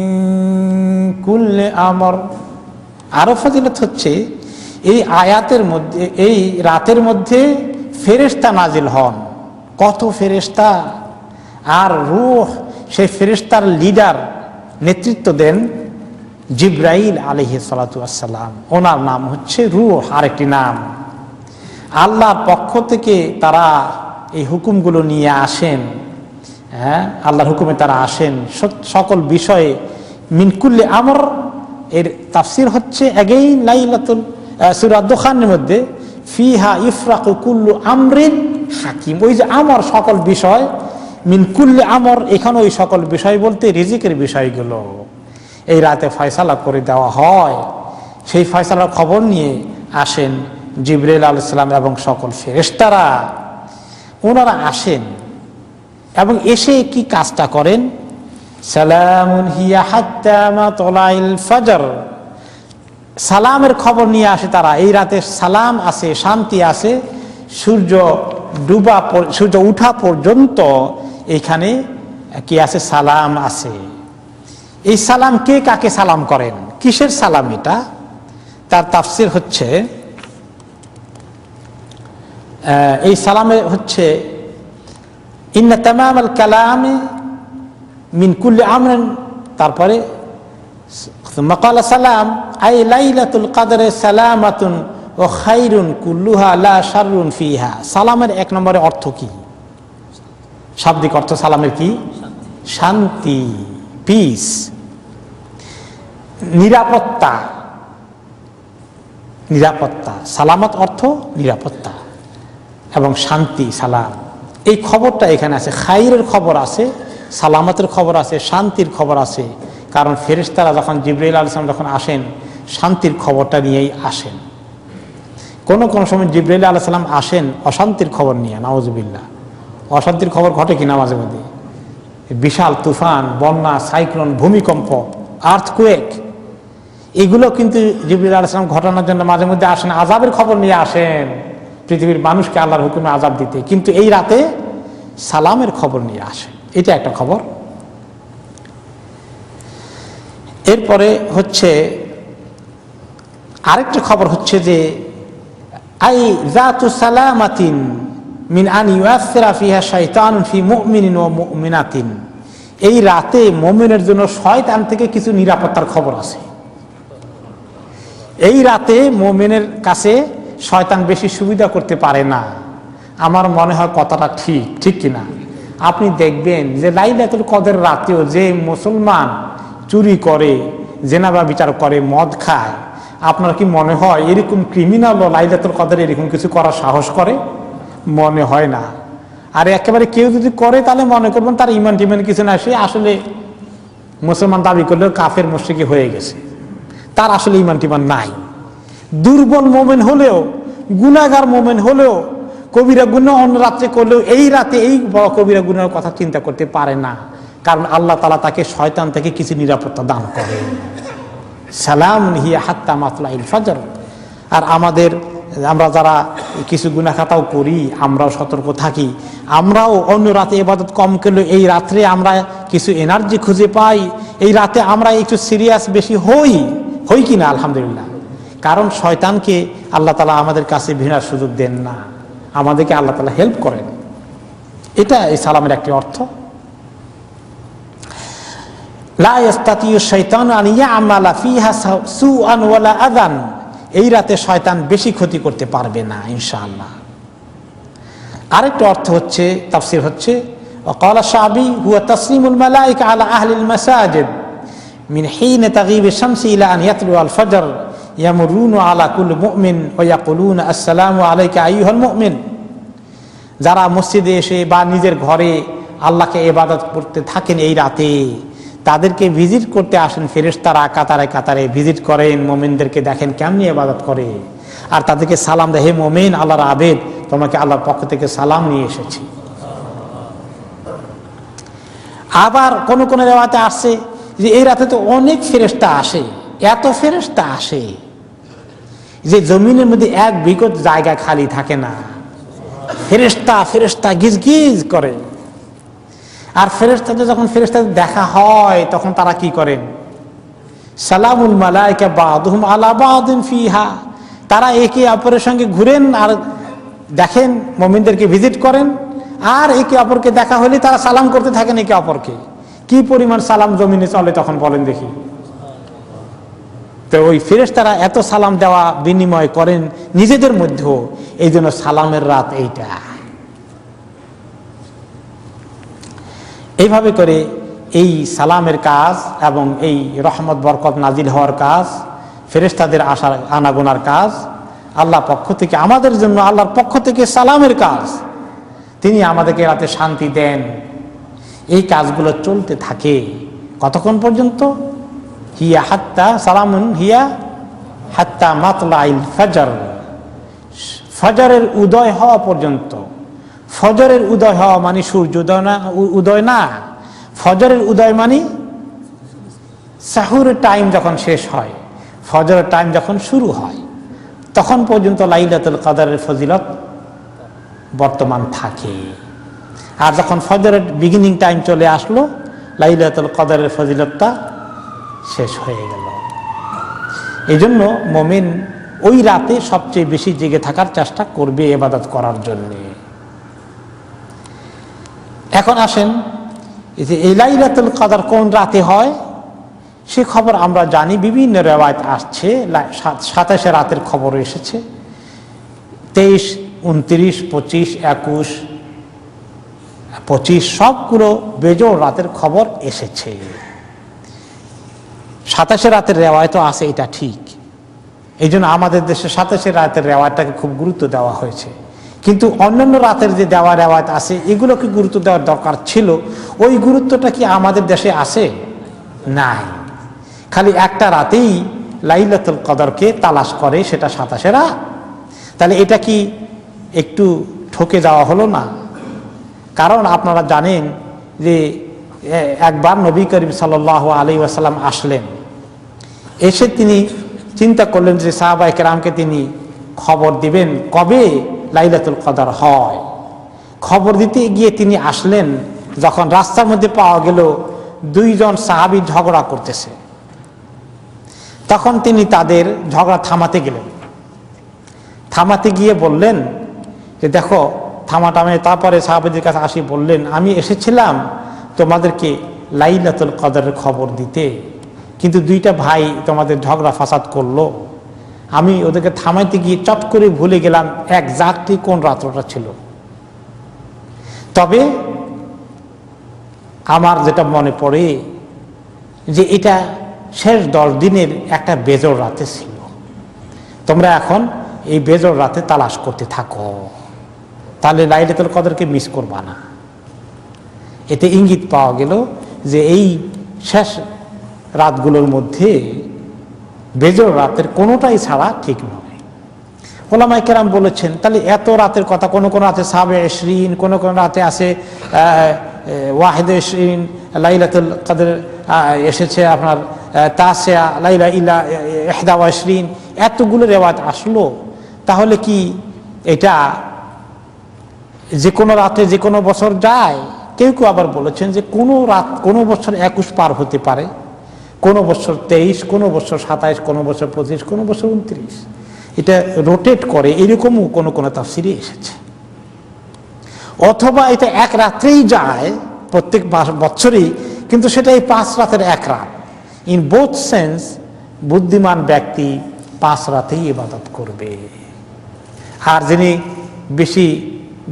কুল্লি আমর। আরো ফজিলত হচ্ছে এই আয়াতের মধ্যে, এই রাতের মধ্যে ফেরেশতা নাজিল হন। কত ফেরেশতা! আর রূহ, সেই ফেরেশতার লিডার, নেতৃত্ব দেন জিবরাইল আলাইহিস সালাতু ওয়াস সালাম। ওনার নাম হচ্ছে রূহ, আরেকটি নাম। আল্লাহর পক্ষ থেকে তারা এই হুকুমগুলো নিয়ে আসেন। হ্যাঁ, আল্লাহর হুকুমে তারা আসেন সকল বিষয়ে। মিন কুল্লি আমর এর তাফসীর হচ্ছে এগেইন লাইলাতুল সূরা দুখানের মধ্যে ফিহা ইফরাকু কুল্লু আমরিন হাকিম। ওই যে আমর, সকল বিষয়, মিন কুল্লি আমর, এখানে ওই সকল বিষয় বলতে রিজিকের বিষয়গুলো এই রাতে ফয়সালা করে দেওয়া হয়। সেই ফয়সালার খবর নিয়ে আসেন জিবরাইল আলাইহিস সালাম এবং সকল ফেরেশতারা। ওনারা আসেন এবং এসে কি কাজটা করেন? সালামুন হিয়া হাত্তা মাতলাইল ফজর। সালামের খবর নিয়ে আসে তারা। এই রাতে সালাম আছে, শান্তি আছে, সূর্য উঠা পর্যন্ত এখানে কি আছে? সালাম আছে। এই সালাম কে কাকে সালাম করেন? কিসের সালাম এটা? তার তাফসীর হচ্ছে, এই সালামে হচ্ছে ইন্না তামামাল কালামি মিন কুল্লি আমরিন, তারপরে সুম্মা ক্বালা সালাম আই লাইলাতুল কদরে সালামাতুন ওয়া খায়রুন কুল্লুহা লা শাররুন ফিহা। সালামের 1 নম্বরে অর্থ কি? শাব্দিক অর্থ সালামের কি? শান্তি, পিস, নিরাপত্তা। নিরাপত্তা, সালামত অর্থ নিরাপত্তা এবং শান্তি, সালাম। এই খবরটা এখানে আছে। খায়রের খবর আছে, সালামতের খবর আছে, শান্তির খবর আছে। কারণ ফেরেশতারা যখন জিবরাইল আলাইহিস সালাম যখন আসেন, শান্তির খবরটা নিয়েই আসেন। কোন কোন সময় জিবরাইল আলাইহিস সালাম আসেন অশান্তির খবর নিয়ে, নাউযুবিল্লাহ। অশান্তির খবর ঘটে কিনা মাঝে মধ্যে? বিশাল তুফান, বন্যা, সাইক্লোন, ভূমিকম্প, আর্থকুয়েক, এগুলো কিন্তু জিবরাইল আলাইহিস সালাম ঘটানোর জন্য মাঝে মধ্যে আসেন। আযাবের খবর নিয়ে আসেন, পৃথিবীর মানুষকে আল্লাহর হুকুমে আযাব দিতে। কিন্তু এই রাতে সালামের খবর নিয়ে আসেন, এটা একটা খবর। এরপরে হচ্ছে আরেকটা খবর হচ্ছে যে আই যাতু সালামাতিন মিন আন ইউআসিরা ফিহা শাইতানুন ফি মুমিনিন ওয়া মুমিনাতিন। এই রাতে মুমিনের জন্য শয়তান থেকে কিছু নিরাপত্তার খবর আছে। এই রাতে মুমিনের কাছে শয়তান বেশি সুবিধা করতে পারে না। আমার মনে হয় কথাটা ঠিক কিনা? আপনি দেখবেন যে লাইলাতুল কদর রাতেও যে মুসলমান চুরি করে, জেনাবা বিচার করে, মদ খায়, আপনার কি মনে হয় এরকম ক্রিমিনালও লাইলাতুল কদরে এরকম কিছু করার সাহস করে? মনে হয় না। আর একেবারে কেউ যদি করে তাহলে মনে করবেন তার ইমান টিমান কিছু না, সে আসলে মুসলমান দাবি করলেও কাফের মুশরিকি হয়ে গেছে, তার আসলে ইমান টিমান নাই। দুর্বল মুমিন হলেও গুনাহগার মোমেন হলেও কবিরা গুনাহ অন্য রাত্রে করলেও এই রাতে এই বড় কবিরা গুনাহের কথা চিন্তা করতে পারে না, কারণ আল্লাহ তাআলা তাকে শয়তান থেকে কিছু নিরাপত্তা দান করে। সালাম হিয়া হাত্তা মাতলাইল ফজর। আর আমরা যারা কিছু গুনাহ খাতাও করি, আমরাও সতর্ক থাকি, আমরাও অন্য রাতে ইবাদত কম করলে এই রাত্রে আমরা কিছু এনার্জি খুঁজে পাই, এই রাতে আমরা একটু সিরিয়াস বেশি হই কি না? আলহামদুলিল্লাহ। কারণ শয়তানকে আল্লাহ তাআলা আমাদের কাছে ভিড়ার সুযোগ দেন না, আমাদেরকে আল্লাহ তাআলা হেল্প করেন। এটা এই সালামের একটি অর্থ। লা ইস্তাতিউ শাইতানু আন ইয়ামালা ফিহা সুআন ওয়ালা আযান। এই রাতে শয়তান বেশি ক্ষতি করতে পারবে না ইনশাআল্লাহ। আরেকটা অর্থ হচ্ছে, তাফসীর হচ্ছে, ওয়াকালা শাবি হুয়া তাসলিমুল মালায়েকা আলা আহলিল মাসাজিদ মিন হিন তাগীবি শামসি ইলা আন ইয়াতলু আল ফজর ইয়ামুরুনা আলা কুল্লি মুমিন ওয়া ইয়াকুলুনা আসসালামু আলাইকা আইয়ুহাল মুমিন। যারা মসজিদে এসে বা নিজের ঘরে আল্লাহকে ইবাদত করতে থাকেন এই রাতে, তাদেরকে ভিজিট করতে আসেন ফেরেশতারা, কাতারে কাতারে ভিজিট করেন, মুমিনদেরকে দেখেন কেমনি ইবাদত করে, আর তাদেরকে সালাম দেয়, হে মুমিন, আল্লাহর আবেদ, তোমাকে আল্লাহর পক্ষ থেকে সালাম নিয়ে এসেছি। আবার কোন কোন রিওয়ায়াতে আসছে যে এই রাতে তো অনেক ফেরেশতা আসে, এত ফেরেশতা আসে যে জমিনের মধ্যে এক বিগত জায়গা খালি থাকে না, ফেরেশতা গিজগিজ করে। আর ফেরেশতাদের যখন ফেরেশতাদের দেখা হয় তখন তারা কি করেন? সালামুল মালায়েকা বাদুহুম আলা বাদিন ফিহা। তারা একে অপরের সঙ্গে ঘুরেন আর দেখেন, মুমিনদেরকে ভিজিট করেন, আর একে অপরকে দেখা হলে তারা সালাম করতে থাকেন একে অপরকে। কি পরিমাণ সালাম জমিনে চলে তখন বলেন দেখি। তো ওই ফেরেশতারা এত সালাম দেওয়া বিনিময় করেন নিজেদের মধ্যেও, এই জন্য সালামের রাত এইটা। এইভাবে করে এই সালামের কাজ এবং এই রহমত বরকত নাজিল হওয়ার কাজ, ফেরেশতাদের আসার আনাগোনার কাজ, আল্লাহ পক্ষ থেকে আমাদের জন্য, আল্লাহর পক্ষ থেকে সালামের কাজ, তিনি আমাদেরকে রাতে শান্তি দেন। এই কাজগুলো চলতে থাকে কতক্ষণ পর্যন্ত? হিয়া হাত্তা সালামুন হিয়া হাত্তা মাতলাইল ফজর। ফজরের উদয় হওয়া পর্যন্ত। ফজরের উদয় হওয়া মানে সূর্য উদয় না, ফজরের উদয় মানে সাহুরের টাইম যখন শেষ হয়, ফজরের টাইম যখন শুরু হয়, তখন পর্যন্ত লাইলাতুল কদরের ফজিলত বর্তমান থাকে। আর যখন ফজরের বিগিনিং টাইম চলে আসলো, লাইলাতুল কদরের ফজিলতটা শেষ হয়ে গেল। এই জন্য মুমিন ওই রাতে সবচেয়ে বেশি জেগে থাকার চেষ্টা করবে ইবাদত করার জন্য। এখন আসেন, এই লাইলাতুল কদর কোন রাতে হয় সে খবর আমরা জানি, বিভিন্ন রিওয়ায়াত আসছে, 27 রাতের খবর এসেছে, 23, 29, 25, 21, 25 সবগুলো বেজোড় রাতের খবর এসেছে। 27 রাতের রিওয়ায়াতও আছে, এটা ঠিক। এই জন্য আমাদের দেশে 27 রাতের রিওয়ায়াতটাকে খুব গুরুত্ব দেওয়া হয়েছে। কিন্তু অন্যান্য রাতের যে দেওয়া রিওয়ায়াত আছে এগুলোকে গুরুত্ব দেওয়ার দরকার ছিল। ওই গুরুত্বটা কি আমাদের দেশে আছে? নাই। খালি একটা রাতেই লাইলাতুল কদরকে তালাশ করে, সেটা 27 রাত। তাহলে এটা কি একটু ঠকে যাওয়া হলো না? কারণ আপনারা জানেন যে একবার নবী করিম সাল্লাল্লাহু আলাইহি ওয়াসাল্লাম আসলেন, এসে তিনি চিন্তা করলেন যে সাহাবায়ে কেরামকে তিনি খবর দিবেন কবে লাইলাতুল কদর হয়। খবর দিতে গিয়ে তিনি আসলেন যখন রাস্তার মধ্যে পাওয়া গেল 2 জন সাহাবী ঝগড়া করতেছে। তখন তিনি তাদের ঝগড়া থামাতে গেলেন। থামাতে গিয়ে বললেন যে দেখো, থামাটামে। তারপরে সাহাবীদের কাছে আসি বললেন, আমি এসেছিলাম তোমাদেরকে লাইলাতুল কদরের খবর দিতে, কিন্তু 2টা ভাই তোমাদের ঝগড়া ফাসাদ করলো। আমি ওদেরকে থামাইতে গিয়ে চট করে ভুলে গেলাম একজাক্টলি কোন রাত্রটা ছিল। তবে আমার যেটা মনে পড়ে যে এটা শেষ 10 দিনের একটা বেজোড় রাতে ছিল। তোমরা এখন এই বেজোড় রাতে তালাশ করতে থাকো, তাহলে লাইলাতুল কদরকে মিস করবা না। এতে ইঙ্গিত পাওয়া গেল যে এই শেষ রাতগুলোর মধ্যে বেজোড় রাতের কোনোটাই ছাড়া ঠিক নয়। ওলামায়ে কেরাম বলেছেন তাহলে এত রাতের কথা, কোন কোন রাতে সাবে ইশরিন, কোন কোন রাতে আছে ওয়াহিদে ইশরিন, লাইলাতুল কদর এসেছে আপনার তাসিয়া, লাইলা ইলা ইহদা ওয়া ইশরিন, এতগুলো রিওয়ায়াত আসলো। তাহলে কি এটা যে কোনো রাতে যে কোনো বছর যায়? কেউ কেউ আবার বলেছেন যে কোনো রাত কোনো বছর 21 পার হতে পারে, কোনো বছর 23, কোনো বছর 27, কোনো বছর 25, কোনো বছর 29, এটা রোটেট করে, এরকমও কোনো কোনো তাফসিরে এসেছে। অথবা এটা এক রাত্রেই যায় প্রত্যেক বছরই, কিন্তু সেটা এই 5 রাতের এক রাত। ইন বোথ সেন্স বুদ্ধিমান ব্যক্তি 5 রাতেই ইবাদত করবে। আর যিনি বেশি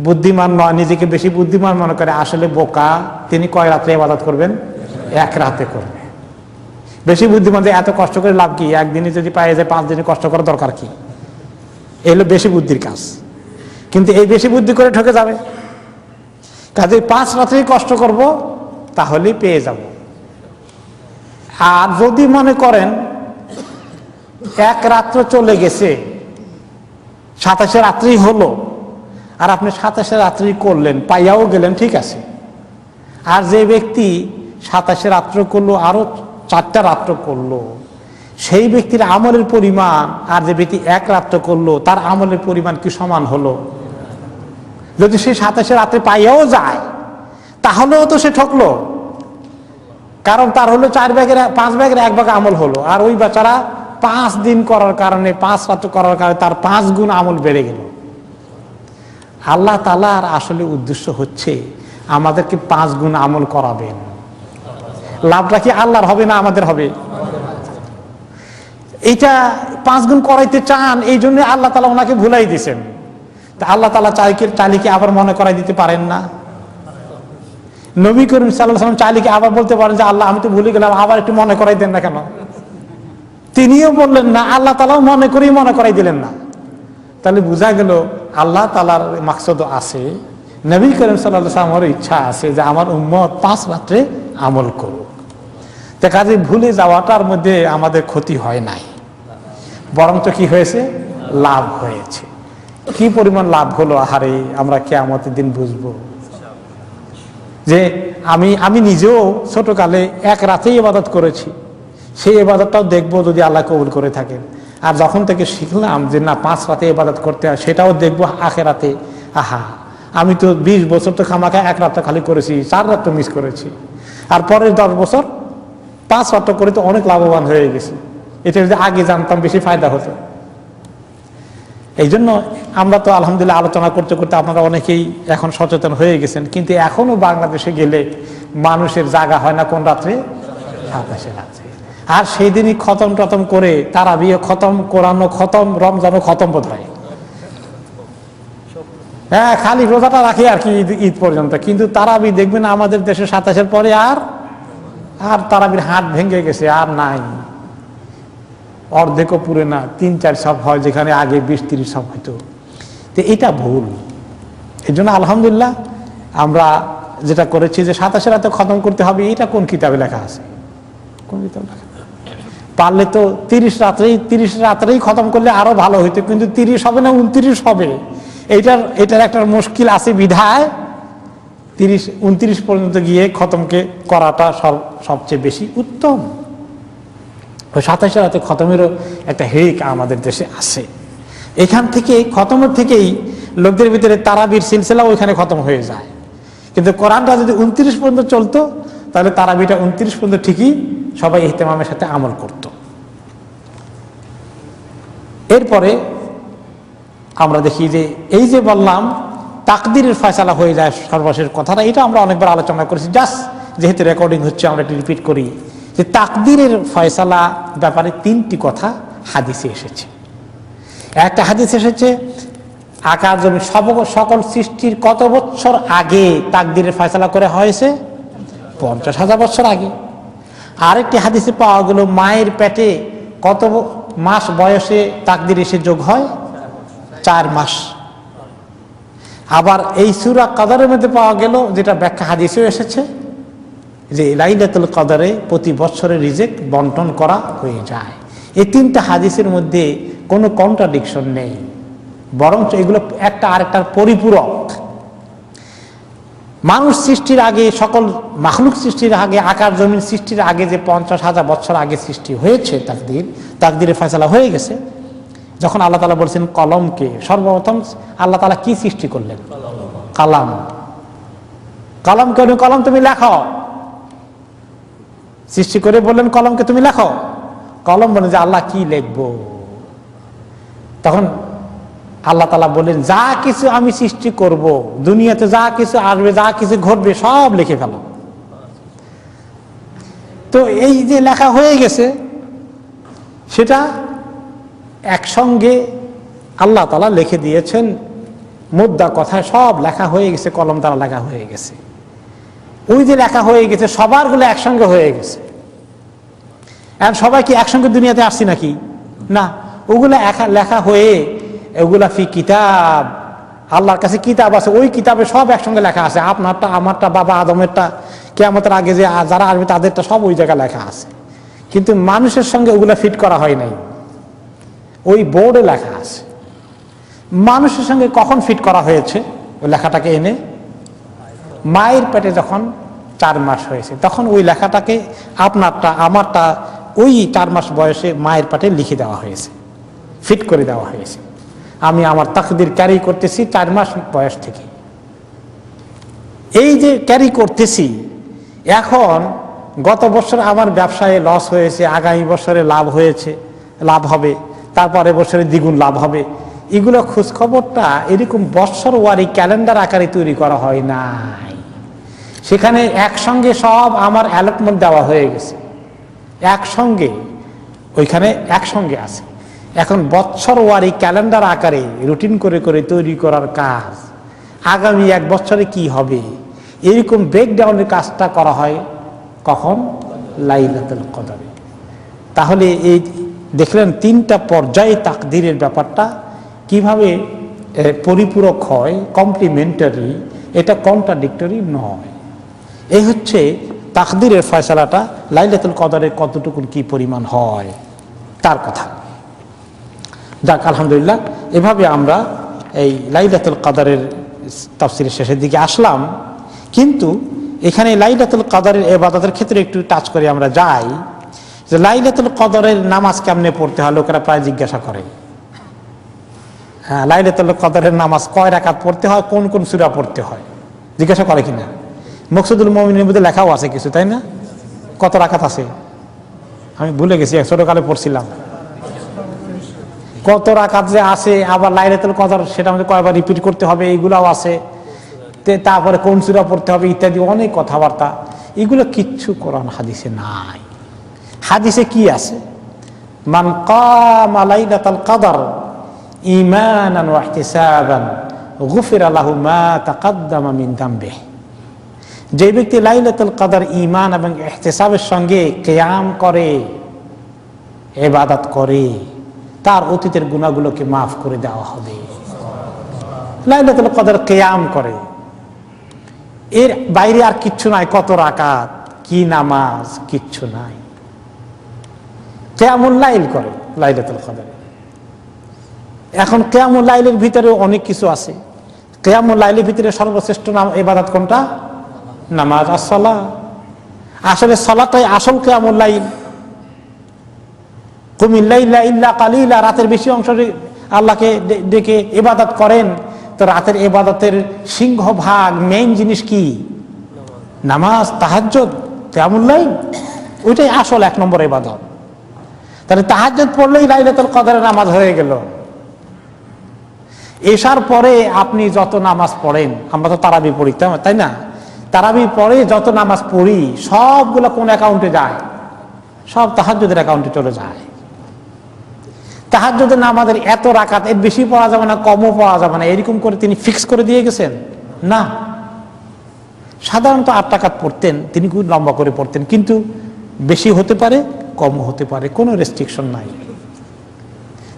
বুদ্ধিমান নয়, নিজেকে বেশি বুদ্ধিমান মনে করে, আসলে বোকা, তিনি কয় রাত্রে ইবাদত করবেন? এক রাতে করবে। বেশি বুদ্ধিমান যে এত কষ্ট করে লাভ কি, একদিনে যদি পাই যায় 5 দিনে কষ্ট করার দরকার কি? এই হলো বেশি বুদ্ধির কাজ। কিন্তু এই বেশি বুদ্ধি করে ঠকে যাবে। কাজে 5 রাত্রেই কষ্ট করব, তাহলেই পেয়ে যাব। আর যদি মনে করেন এক রাত্র চলে গেছে, 27 রাত্রি হলো, আর আপনি 27 রাত্রি করলেন, পাইয়াও গেলেন, ঠিক আছে। আর যে ব্যক্তি 27 রাত্র করলো, আরো 4টা রাত্র করলো, সেই ব্যক্তির আমলের পরিমাণ আর যে ব্যক্তি এক রাত্র করলো তার আমলের পরিমাণ কি সমান হলো? যদি সে 27 রাত্রে পাইয়াও যায়, তাহলেও তো সে ঠকলো, কারণ তার হলো 5 ভাগের 1 ভাগ আমল হলো। আর ওই বেচারা 5 দিন করার কারণে, 5 রাত্র করার কারণে তার 5 গুণ আমল বেড়ে গেল। আল্লাহ তাআলার আসলে উদ্দেশ্য হচ্ছে আমাদেরকে 5 গুণ আমল করাবেন। লাভটা কি আল্লাহর হবে না আমাদের হবে? এটা 5 গুণ করাইতে চান, এই জন্য আল্লাহ তাআলা ওনাকে ভুলাই দিয়েছেন। তা আল্লাহ তাআলা চাইলে আবার মনে করাই দিতে পারেন না? নবী করিম সাল্লাল্লাহু আলাইহি ওয়াসাল্লাম চাইলে আবার বলতে পারেন যে আল্লাহ আমি তো ভুলে গেলাম, আবার একটু মনে করাই দেন না কেন? তিনিও বললেন না, আল্লাহ তাআলাও মনে করাই দিলেন না। তাহলে বোঝা গেল আল্লাহ তাআলার মাকসদ আছে, নবী করিম সাল্লাল্লাহু আলাইহি ওয়াসাল্লামের ইচ্ছা আছে যে আমার উম্মত 5 রাত্রে আমল করুক। তা কাজে ভুলে যাওয়াটার মধ্যে আমাদের ক্ষতি হয় নাই, বরঞ্চ কি হয়েছে? লাভ হয়েছে। কি পরিমাণ লাভ হলো আহারে, আমরা কিয়ামতের দিন বুঝবো। যে আমি নিজেও ছোটকালে এক রাতেই ইবাদত করেছি, সেই ইবাদতটাও দেখবো যদি আল্লাহ কবুল করে থাকেন। আর যখন থেকে শিখলাম যে না 5 রাতে ইবাদত করতে হয়, সেটাও দেখবো আখিরাতে। আহা, আমি তো 20 বছর তো খামাখা 1 রাত খালি করেছি, 4 রাত তো মিস করেছি। আর পরের 10 বছর 5 রাত করে তো অনেক লাভবান হয়ে গেছি। এটা যদি আগে জানতাম বেশি ফায়দা হতো। এই জন্য আমরা তো আলহামদুলিল্লাহ আলোচনা করতে করতে আপনারা অনেকেই এখন সচেতন হয়ে গেছেন, কিন্তু এখনো বাংলাদেশে গেলে মানুষের জায়গা হয় না কোন রাত্রে? 27 রাত্রে। আর সেই দিনই খতম টতম করে, তারাবিও খতম, কোরআনও খতম, রমজানও খতম বোধ হয়। হ্যাঁ, খালি রোজাটা রাখি আর কি ঈদ পর্যন্ত, কিন্তু তারাবি দেখবেন আমাদের দেশে 27-এর পরে আর তারাবির হাট ভেঙে গেছে, আর নাই, অর্ধেকও পুরে না, 3-4 সব হয়, যেখানে আগে 20-30 সব হইতো। তো এটা ভুল। এই জন্য আলহামদুলিল্লাহ আমরা যেটা করেছি যে 27 রাতে খতম করতে হবে, এটা কোন কিতাবে লেখা আছে? কোন কিতাবে লেখা? পারলে তো 30 রাত্রেই খতম করলে আরো ভালো হইতো, কিন্তু 30 হবে না 29 হবে। এটার একটা মুশকিল আছে বিধায় 30-29 পর্যন্ত গিয়ে খতমকে করাটা সবচেয়ে বেশি উত্তম। 27 রাতে খতমেরও একটা হেক আমাদের দেশে আছে। এখান থেকে খতমের থেকেই লোকদের ভিতরে তারাবির সিলসিলা ওইখানে খতম হয়ে যায়। কিন্তু কোরআনটা যদি 29 পর্যন্ত চলতো, তাহলে তারাবিটা 29 পর্যন্ত ঠিকই সবাই ইহতেমামের সাথে আমল করত। এরপরে আমরা দেখি যে এই যে বললাম তাকদিরের ফয়সালা হয়ে যায় সর্বশেষ কথাটা, এটা আমরা অনেকবার আলোচনা করেছি, জাস্ট যেহেতু রেকর্ডিং হচ্ছে আমরা একটু রিপিট করি যে তাকদিরের ফয়সালা ব্যাপারে 3টি কথা হাদিসে এসেছে। একটা হাদিস এসেছে আকাশ জমি সকল সৃষ্টির কত বছর আগে তাকদিরের ফয়সালা করে হয়েছে? 50,000 বছর আগে। আরেকটি হাদিসে পাওয়া গেল মায়ের পেটে কত মাস বয়সে তাকদির এসে যোগ হয়? 4 মাস। আবার এই সূরা কদরের মধ্যে পাওয়া গেল, যেটা ব্যাখ্যা হাদিসেও এসেছে, যে লাইলাতুল কদরে প্রতি বছরের রিজিক বন্টন করা হয়ে যায়। এই 3টা হাদিসের মধ্যে কোনো কন্ট্রাডিকশন নেই। বরঞ্চ এগুলো একটা আরেকটার পরিপূরক। মানুষ সৃষ্টির আগে, সকল মাখলুক সৃষ্টির আগে, আকাশ জমিন সৃষ্টির আগে যে 50,000 বছর আগে সৃষ্টি হয়েছে, তাকদিরের ফয়সালা হয়ে গেছে। যখন আল্লাহ তাআলা বলছেন কলমকে, সর্বপ্রথম আল্লাহ তাআলা কি সৃষ্টি করলেন? কালাম। কলমকে কলম তুমি লেখো, সৃষ্টি করে বললেন কলমকে তুমি লেখো। কলম বলে যে আল্লাহ কি লিখবো? তখন আল্লাহ তাআলা বললেন যা কিছু আমি সৃষ্টি করব, দুনিয়াতে যা কিছু আসবে, যা কিছু ঘটবে সব লিখে ফেলো। তো এই যে লেখা হয়ে গেছে, সেটা একসঙ্গে আল্লাহ তাআলা লিখে দিয়েছেন। মুদ্রা কথায় সব লেখা হয়ে গেছে, কলম দ্বারা লেখা হয়ে গেছে। ওই যে লেখা হয়ে গেছে সবার গুলো একসঙ্গে হয়ে গেছে। আর সবাই কি একসঙ্গে দুনিয়াতে আসছি নাকি? না, ওগুলা লেখা হয়ে, ওগুলা ফি কিতাব, আল্লাহর কাছে কিতাব আছে, ওই কিতাবে সব একসঙ্গে লেখা আছে। আপনারটা, আমারটা, বাবা আদমেরটা, কিয়ামতের আগে যে যারা আসবে তাদেরটা সব ওই জায়গায় লেখা আছে। কিন্তু মানুষের সঙ্গে ওগুলা ফিট করা হয় নাই, ওই বোর্ডে লেখা আছে। মানুষের সঙ্গে কখন ফিট করা হয়েছে? ওই লেখাটাকে এনে মায়ের পেটে যখন 4 মাস হয়েছে, তখন ওই লেখাটাকে আপনারটা, আমারটা, ওই 4 মাস বয়সে মায়ের পেটে লিখে দেওয়া হয়েছে, ফিট করে দেওয়া হয়েছে। আমি আমার তাকদীর ক্যারি করতেছি 4 মাস বয়স থেকে। এই যে ক্যারি করতেছি, এখন গত বছর আমার ব্যবসায় লস হয়েছে, আগামী বছরে লাভ হয়েছে, লাভ হবে, তারপরে বছরে দ্বিগুণ লাভ হবে, এগুলো খোঁজখবরটা এরকম বৎসর ওয়ারি ক্যালেন্ডার আকারে তৈরি করা হয় নাই। সেখানে একসঙ্গে সব আমার অ্যালটমেন্ট দেওয়া হয়ে গেছে, একসঙ্গে ওইখানে একসঙ্গে আছে। এখন বৎসর ওয়ারি ক্যালেন্ডার আকারে রুটিন করে করে তৈরি করার কাজ, আগামী 1 বছরে কি হবে, এরকম ব্রেকডাউনের কাজটা করা হয় কখন? লাইলাতুল কদরে। তাহলে এই দেখলেন 3টা পর্যায়ে তাকদীরের ব্যাপারটা কিভাবে পরিপূরক হয়, কমপ্লিমেন্টারি, এটা কন্ট্রাডিক্টরি নয়। এই হচ্ছে তাকদীরের ফয়সালাটা, লাইলাতুল কদরের কতটুকু কি পরিমাণ হয় তার কথা। যাক, আলহামদুলিল্লাহ, এভাবে আমরা এই লাইলাতুল কদরের তাফসীরের শেষের দিকে আসলাম। কিন্তু এখানে লাইলাতুল কদরের ইবাদতের ক্ষেত্রে একটু টাচ করে আমরা যাই যে লাইলাতুল কদরের নামাজ কেমনে পড়তে হয়। লোকেরা প্রায় জিজ্ঞাসা করে, হ্যাঁ, লাইলাতুল কদরের নামাজ কয় রাকাত পড়তে হয়, কোন কোন সূরা পড়তে হয়, জিজ্ঞাসা করে কিনা? মকসুদুল মুমিনের মধ্যে লেখাও আছে কিছু, তাই না? কত রাকাত আছে আমি ভুলে গেছি, ছোটকালে পড়ছিলাম। কত রাকাত যে আছে, আবার লাইলাতুল কদর সেটা আমাদের কয়বার রিপিট করতে হবে, এইগুলাও আছে। তারপরে কোন সূরা পড়তে হবে ইত্যাদি অনেক কথাবার্তা, এগুলো কিচ্ছু কোরআন হাদিসে নাই। হাদিসে কি আছে? মান কামা লাইলাতুল কদর ঈমানান ওয়া ইহতিসাবান গুফিরা লাহু মা তাকাদ্দামা মিন যামবিহি। যে ব্যক্তি লাইলাতুল কদর ঈমান এবং ইহতিসাবের সঙ্গে কিয়াম করে, ইবাদত করে, তার অতীতের গুনাহগুলোকে মাফ করে দেওয়া হবে। লাইলাতুল কদর কিয়াম করে, এর বাইরে আর কিচ্ছু নাই। কত রাকাত, কি নামাজ, কিচ্ছু নাই। কিয়ামুল লাইল করে লাইলাতুল কদরে। এখন কিয়ামুল লাইলের ভিতরে অনেক কিছু আছে। কিয়ামুল লাইলের ভিতরে সর্বশ্রেষ্ঠ ইবাদত কোনটা? নামাজ, আসসালাহ। আসলে সালাতই আসল কিয়ামুল লাইল। কুমিল লাইলা ইল্লা কালিলা, রাতের বেশি অংশ আল্লাহকে ডেকে ইবাদত করেন। তো রাতের ইবাদতের সিংহভাগ মেইন জিনিস কি? নামাজ, তাহাজ্জুদ, কিয়ামুল লাইল, ওইটাই আসল 1 নম্বর ইবাদত। তাহলে তাহাজ্জুদ পড়লেই লাইলাতুল কদরের নামাজ হয়ে গেল। এশার পরে আপনি যত নামাজ পড়েন, আমরা তো তারাবি পড়ি, তাই না? তারাবি পরে যত নামাজ পড়ি সবগুলো কোন অ্যাকাউন্টে যায়? সব তাহাজ্জুদের অ্যাকাউন্টে চলে যায়। তাহাজ্জুদের নামাজের এত রাকাত, এর বেশি পড়া যাবে না, কমও পড়া যাবে না, এরকম করে তিনি ফিক্স করে দিয়ে গেছেন না। সাধারণত 8 রাকাত পড়তেন, তিনি খুব লম্বা করে পড়তেন, কিন্তু বেশি হতে পারে, কমও হতে পারে, কোনো রেস্ট্রিকশন নাই।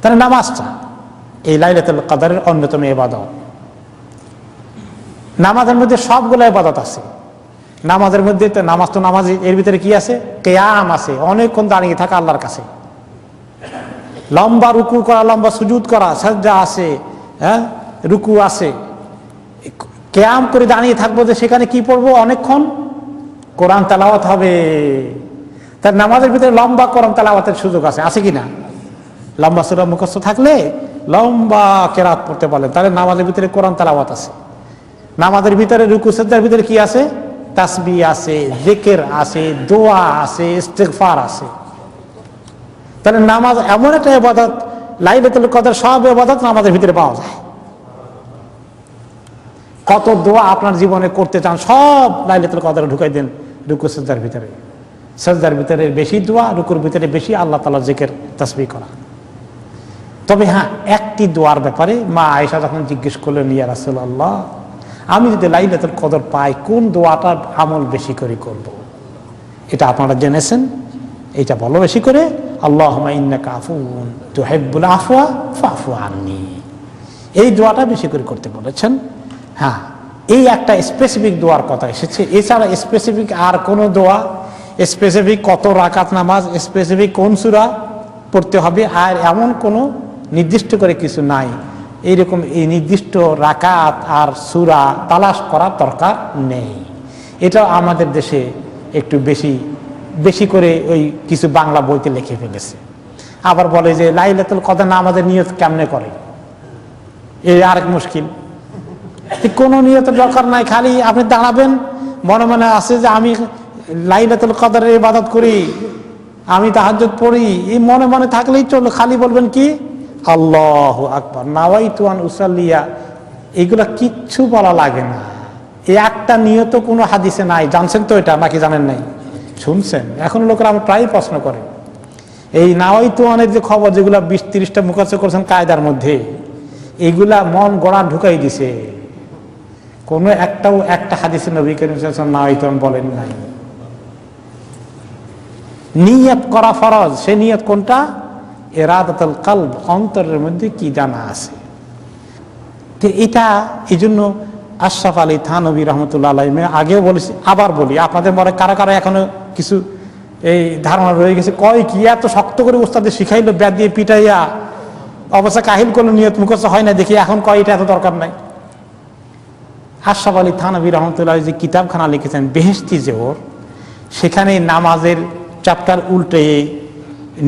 তাহলে নামাজটা এই লাইলাতুল কদরের অন্যতম ইবাদত। নামাজের মধ্যে সবগুলো ইবাদত আছে। নামাজের মধ্যে তো নামাজ, এর ভিতরে কি আছে? কিয়াম আছে, অনেকক্ষণ দাঁড়িয়ে থাকা আল্লাহর কাছে, লম্বা রুকু করা, লম্বা সুজুদ করা, সাজদা আছে, হ্যাঁ, রুকু আছে, কিয়াম করে দাঁড়িয়ে থাকবো, যে সেখানে কি পড়বো? অনেকক্ষণ কোরআন তেলাওয়াত হবে। তার নামাজের ভিতরে লম্বা কোরআন তেলাওয়াতের সুযোগ আছে, আছে কিনা? লম্বা সূরা মুখস্থ থাকলে লম্বা কেরাত পড়তে পারলেন, তাহলে নামাজের ভিতরে কোরআন তেলাওয়াত আছে। নামাজের ভিতরে রুকু সিজদার ভিতরে কি আছে? তাসবিহ আছে, জিকির আছে, দোয়া আছে, ইস্তিগফার আছে। তাহলে নামাজ এমন একটা ইবাদত, লাইলাতুল কদর সব ইবাদত নামাজের ভিতরে পাওয়া যায়। কত দোয়া আপনার জীবনে করতে চান সব লাইলাতুল কদরে ঢুকাই দেন রুকু সিজদার ভিতরে। সিজদার ভিতরে বেশি দোয়া, রুকুর ভিতরে বেশি আল্লাহ তাআলার জিকির তাসবিহ করা। তবে হ্যাঁ, একটি দোয়ার ব্যাপারে মা আয়েশা যখন জিজ্ঞেস করলেন, ইয়া রাসূলুল্লাহ, আমি যদি লাইলাতুল কদর পাই কোন দোয়াটার আমল বেশি করে করব? এটা আপনারা জেনেছেন, এটা বলো বেশি করে, আল্লাহুম্মা ইন্নাকা আফুউন তুহিব্বুল আফওয়া ফাফু আন্নী, এই দোয়াটা বেশি করে করতে বলেছেন। হ্যাঁ, এই একটা স্পেসিফিক দোয়ার কথা এসেছে। এছাড়া স্পেসিফিক আর কোন দোয়া, স্পেসিফিক কত রাকাত নামাজ, স্পেসিফিক কোন সূরা পড়তে হবে, আর এমন কোনো নির্দিষ্ট করে কিছু নাই। এইরকম এই নির্দিষ্ট রাকাত আর সূরা তালাশ করার দরকার নেই। এটা আমাদের দেশে একটু বেশি বেশি করে ওই কিছু বাংলা বইতে লিখে ফেলেছে। আবার বলে যে লাইলাতুল কদর নামাজের নিয়ত কেমনে করে, এই আরেক মুশকিল। কোনো নিয়তের দরকার নাই, খালি আপনি দাঁড়াবেন, মনে মনে আছে যে আমি লাইলাতুল কদরের ইবাদত করি, আমি তাহাজ্জুদ পড়ি, এই মনে মনে থাকলেই চললো। খালি বলবেন কি আল্লাহু আকবার, নাওয়াইতু আন উসাল্লিয়া, এগুলা কিচ্ছু বলা লাগে না। এই একটা নিয়ত কোনো হাদিসে নাই, জানছেন তো এটা নাকি জানেন নাই? শুনছেন? এখন লোকেরা আমার প্রায় প্রশ্ন করে এই নাওয়াইতু আনের যে খবর, যেগুলা 20-30টা মুখস্থ করেছেন কায়দার মধ্যে, এগুলা মন গড়া ঢুকাই দিছে। কোনো একটা হাদিসে নবী করিম সাল্লাল্লাহু আলাইহি ওয়াসাল্লাম নাওয়াইতু আন বলেন নাই। নিয়ত করা ফরজ, সে নিয়ত কোনটা? ইরাদাতুল কলব, অন্তরের মধ্যে কি জানা আছে। তো এটা এই জন্য আশরাফ আলী থানভী রহমতুল্লাহ আলাইহি, আগেও বলেছি আবার বলি, আপনাদের মনে কারা কারা এখনো কিছু এই ধারণা রয়ে গেছে, কয় কি এত শক্ত করে ওস্তাদে শিখাইলো, ব্যাট দিয়ে পিটাইয়া অবস্থা কাহিল করলো, নিয়ত মুখস্থ হয় না দেখি, এখন কয় এটা এত দরকার নাই। আশরাফ আলী থানভী রহমতুল্লাহ যে কিতাবখানা লিখেছেন বেহেশতি জোহর, সেখানে নামাজের চ্যাপ্টার উল্টে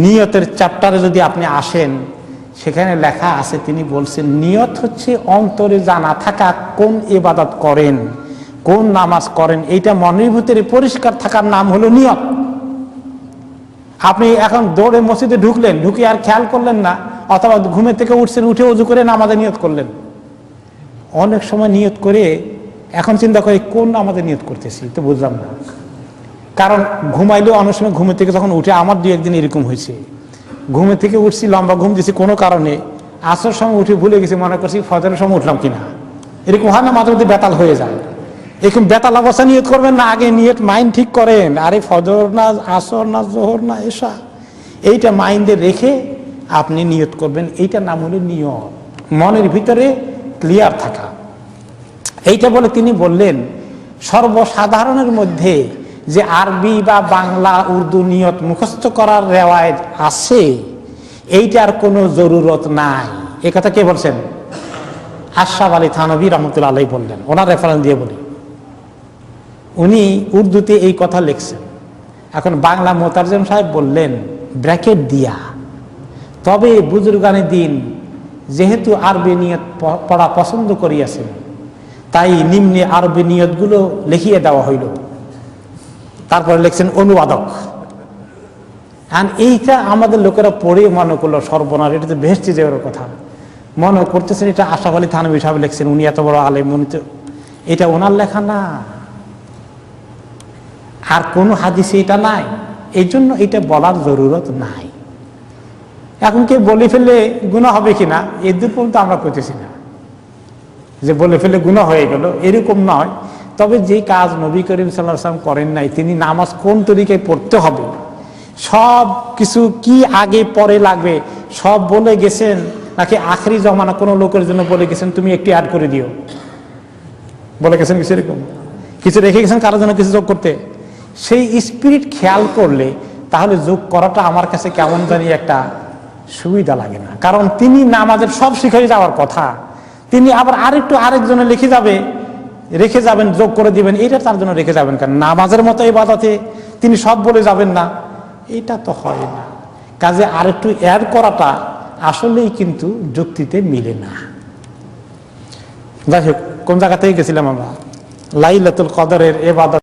নিয়তের চ্যাপ্টারে যদি আপনি আসেন, সেখানে লেখা আছে, তিনি বলছেন নিয়ত হচ্ছে অন্তরে জানা থাকা কোন ইবাদত করেন, কোন নামাজ করেন, এইটা মনের ভিতরে পরিষ্কার থাকার নাম হলো নিয়ত। আপনি এখন দৌড়ে মসজিদে ঢুকলেন, ঢুকে আর খেয়াল করলেন না, অথবা ঘুমের থেকে উঠছেন, উঠে ওযু করে নামাজে নিয়ত করলেন। অনেক সময় নিয়ত করে এখন চিন্তা করি কোন নামাজে নিয়ত করতেছি, তো বুঝলাম না। কারণ ঘুমাইলেও অনেক সময় ঘুমের থেকে যখন উঠে, আমার 2-1 দিন এরকম হয়েছে, ঘুমের থেকে উঠছি, লম্বা ঘুম দিছি কোনো কারণে, আসর সময় উঠে ভুলে গেছি, মনে করছি ফজরের সময় উঠলাম কিনা। এরকম হয় না, মাঝে মধ্যে বেতাল হয়ে যায়। এরকম বেতাল অবস্থা নিয়ত করবেন না, আগে নিয়ত মাইন্ড ঠিক করেন, আরে ফজর না আসর না জোহর না এশা, এইটা মাইন্ডে রেখে আপনি নিয়ত করবেন। এইটার নাম হলো নিয়ত, মনের ভিতরে ক্লিয়ার থাকা। এইটা বলে তিনি বললেন, সর্বসাধারণের মধ্যে যে আরবি বা বাংলা উর্দু নিয়ত মুখস্থ করার রেওয়ায়েত আছে, এইটার কোনো জরুরত নাই। এ কথা কে বলছেন? আশরাফ আলী থানভী রহমতুল্লাহ আলাইহি বললেন, ওনার রেফারেন্স দিয়ে বলি। উনি উর্দুতে এই কথা লিখছেন। এখন বাংলা মোতারজম সাহেব বললেন ব্র্যাকেট দিয়া, তবে বুজুর্গানে দিন যেহেতু আরবি নিয়ত পড়া পছন্দ করিয়াছেন, তাই নিম্নে আরবি নিয়তগুলো লিখিয়ে দেওয়া হইল। তারপরে লিখছেন অনুবাদক। আর এইটা আমাদের লোকেরা পড়ে মনে করলো সর্বনাশ, এটা তো বেহেশতি যাওয়ার কথা মনে করতেছেন, এটা আশরাফ আলী থানভী সাহেব লিখছেন, উনি এত বড় আলেম, উনি তো, এটা ওনার লেখা না, আর কোন হাদিসে এটা নাই, এই জন্য এটা বলার জরুরত নাই। এখন কে বলে ফেললে গুনাহ হবে কিনা, এর দূর পর্যন্ত আমরা করতেছি না, যে বলে ফেলে গুনাহ হয়ে গেল এরকম নয়। তবে যে কাজ নবী করিম সাল্লাল্লাহু আলাইহি ওয়াসাল্লাম করেন নাই, তিনি নামাজ কোন তরিকায় পড়তে হবে, সব কিছু কি আগে পরে লাগবে সব বলে গেছেন, নাকি আখেরি জমানা কোনো লোকের জন্য বলে গেছেন তুমি একটু অ্যাড করে দিও, বলে গেছেন কিছু এরকম কিছু রেখে গেছেন কারোর জন্য কিছু যোগ করতে? সেই স্পিরিট খেয়াল করলে তাহলে যোগ করাটা আমার কাছে কেমন জানি একটা সুবিধা লাগে না। কারণ তিনি নামাজের সব শিখাই যাওয়ার কথা, তিনি আবার আরেকজনে রেখে যাবেন, যোগ করে দিবেন, এটা তার জন্য রেখে যাবেন কেন? নামাজের মতো ইবাদতে তিনি সব বলে যাবেন না, এটা তো হয় না। কাজে আরেকটু অ্যাড করাটা আসলেই কিন্তু যুক্তিতে মিলে না। যাই হোক, কোন জায়গা থেকে গেছিলাম আমরা? লাইলাতুল কদরের ইবাদত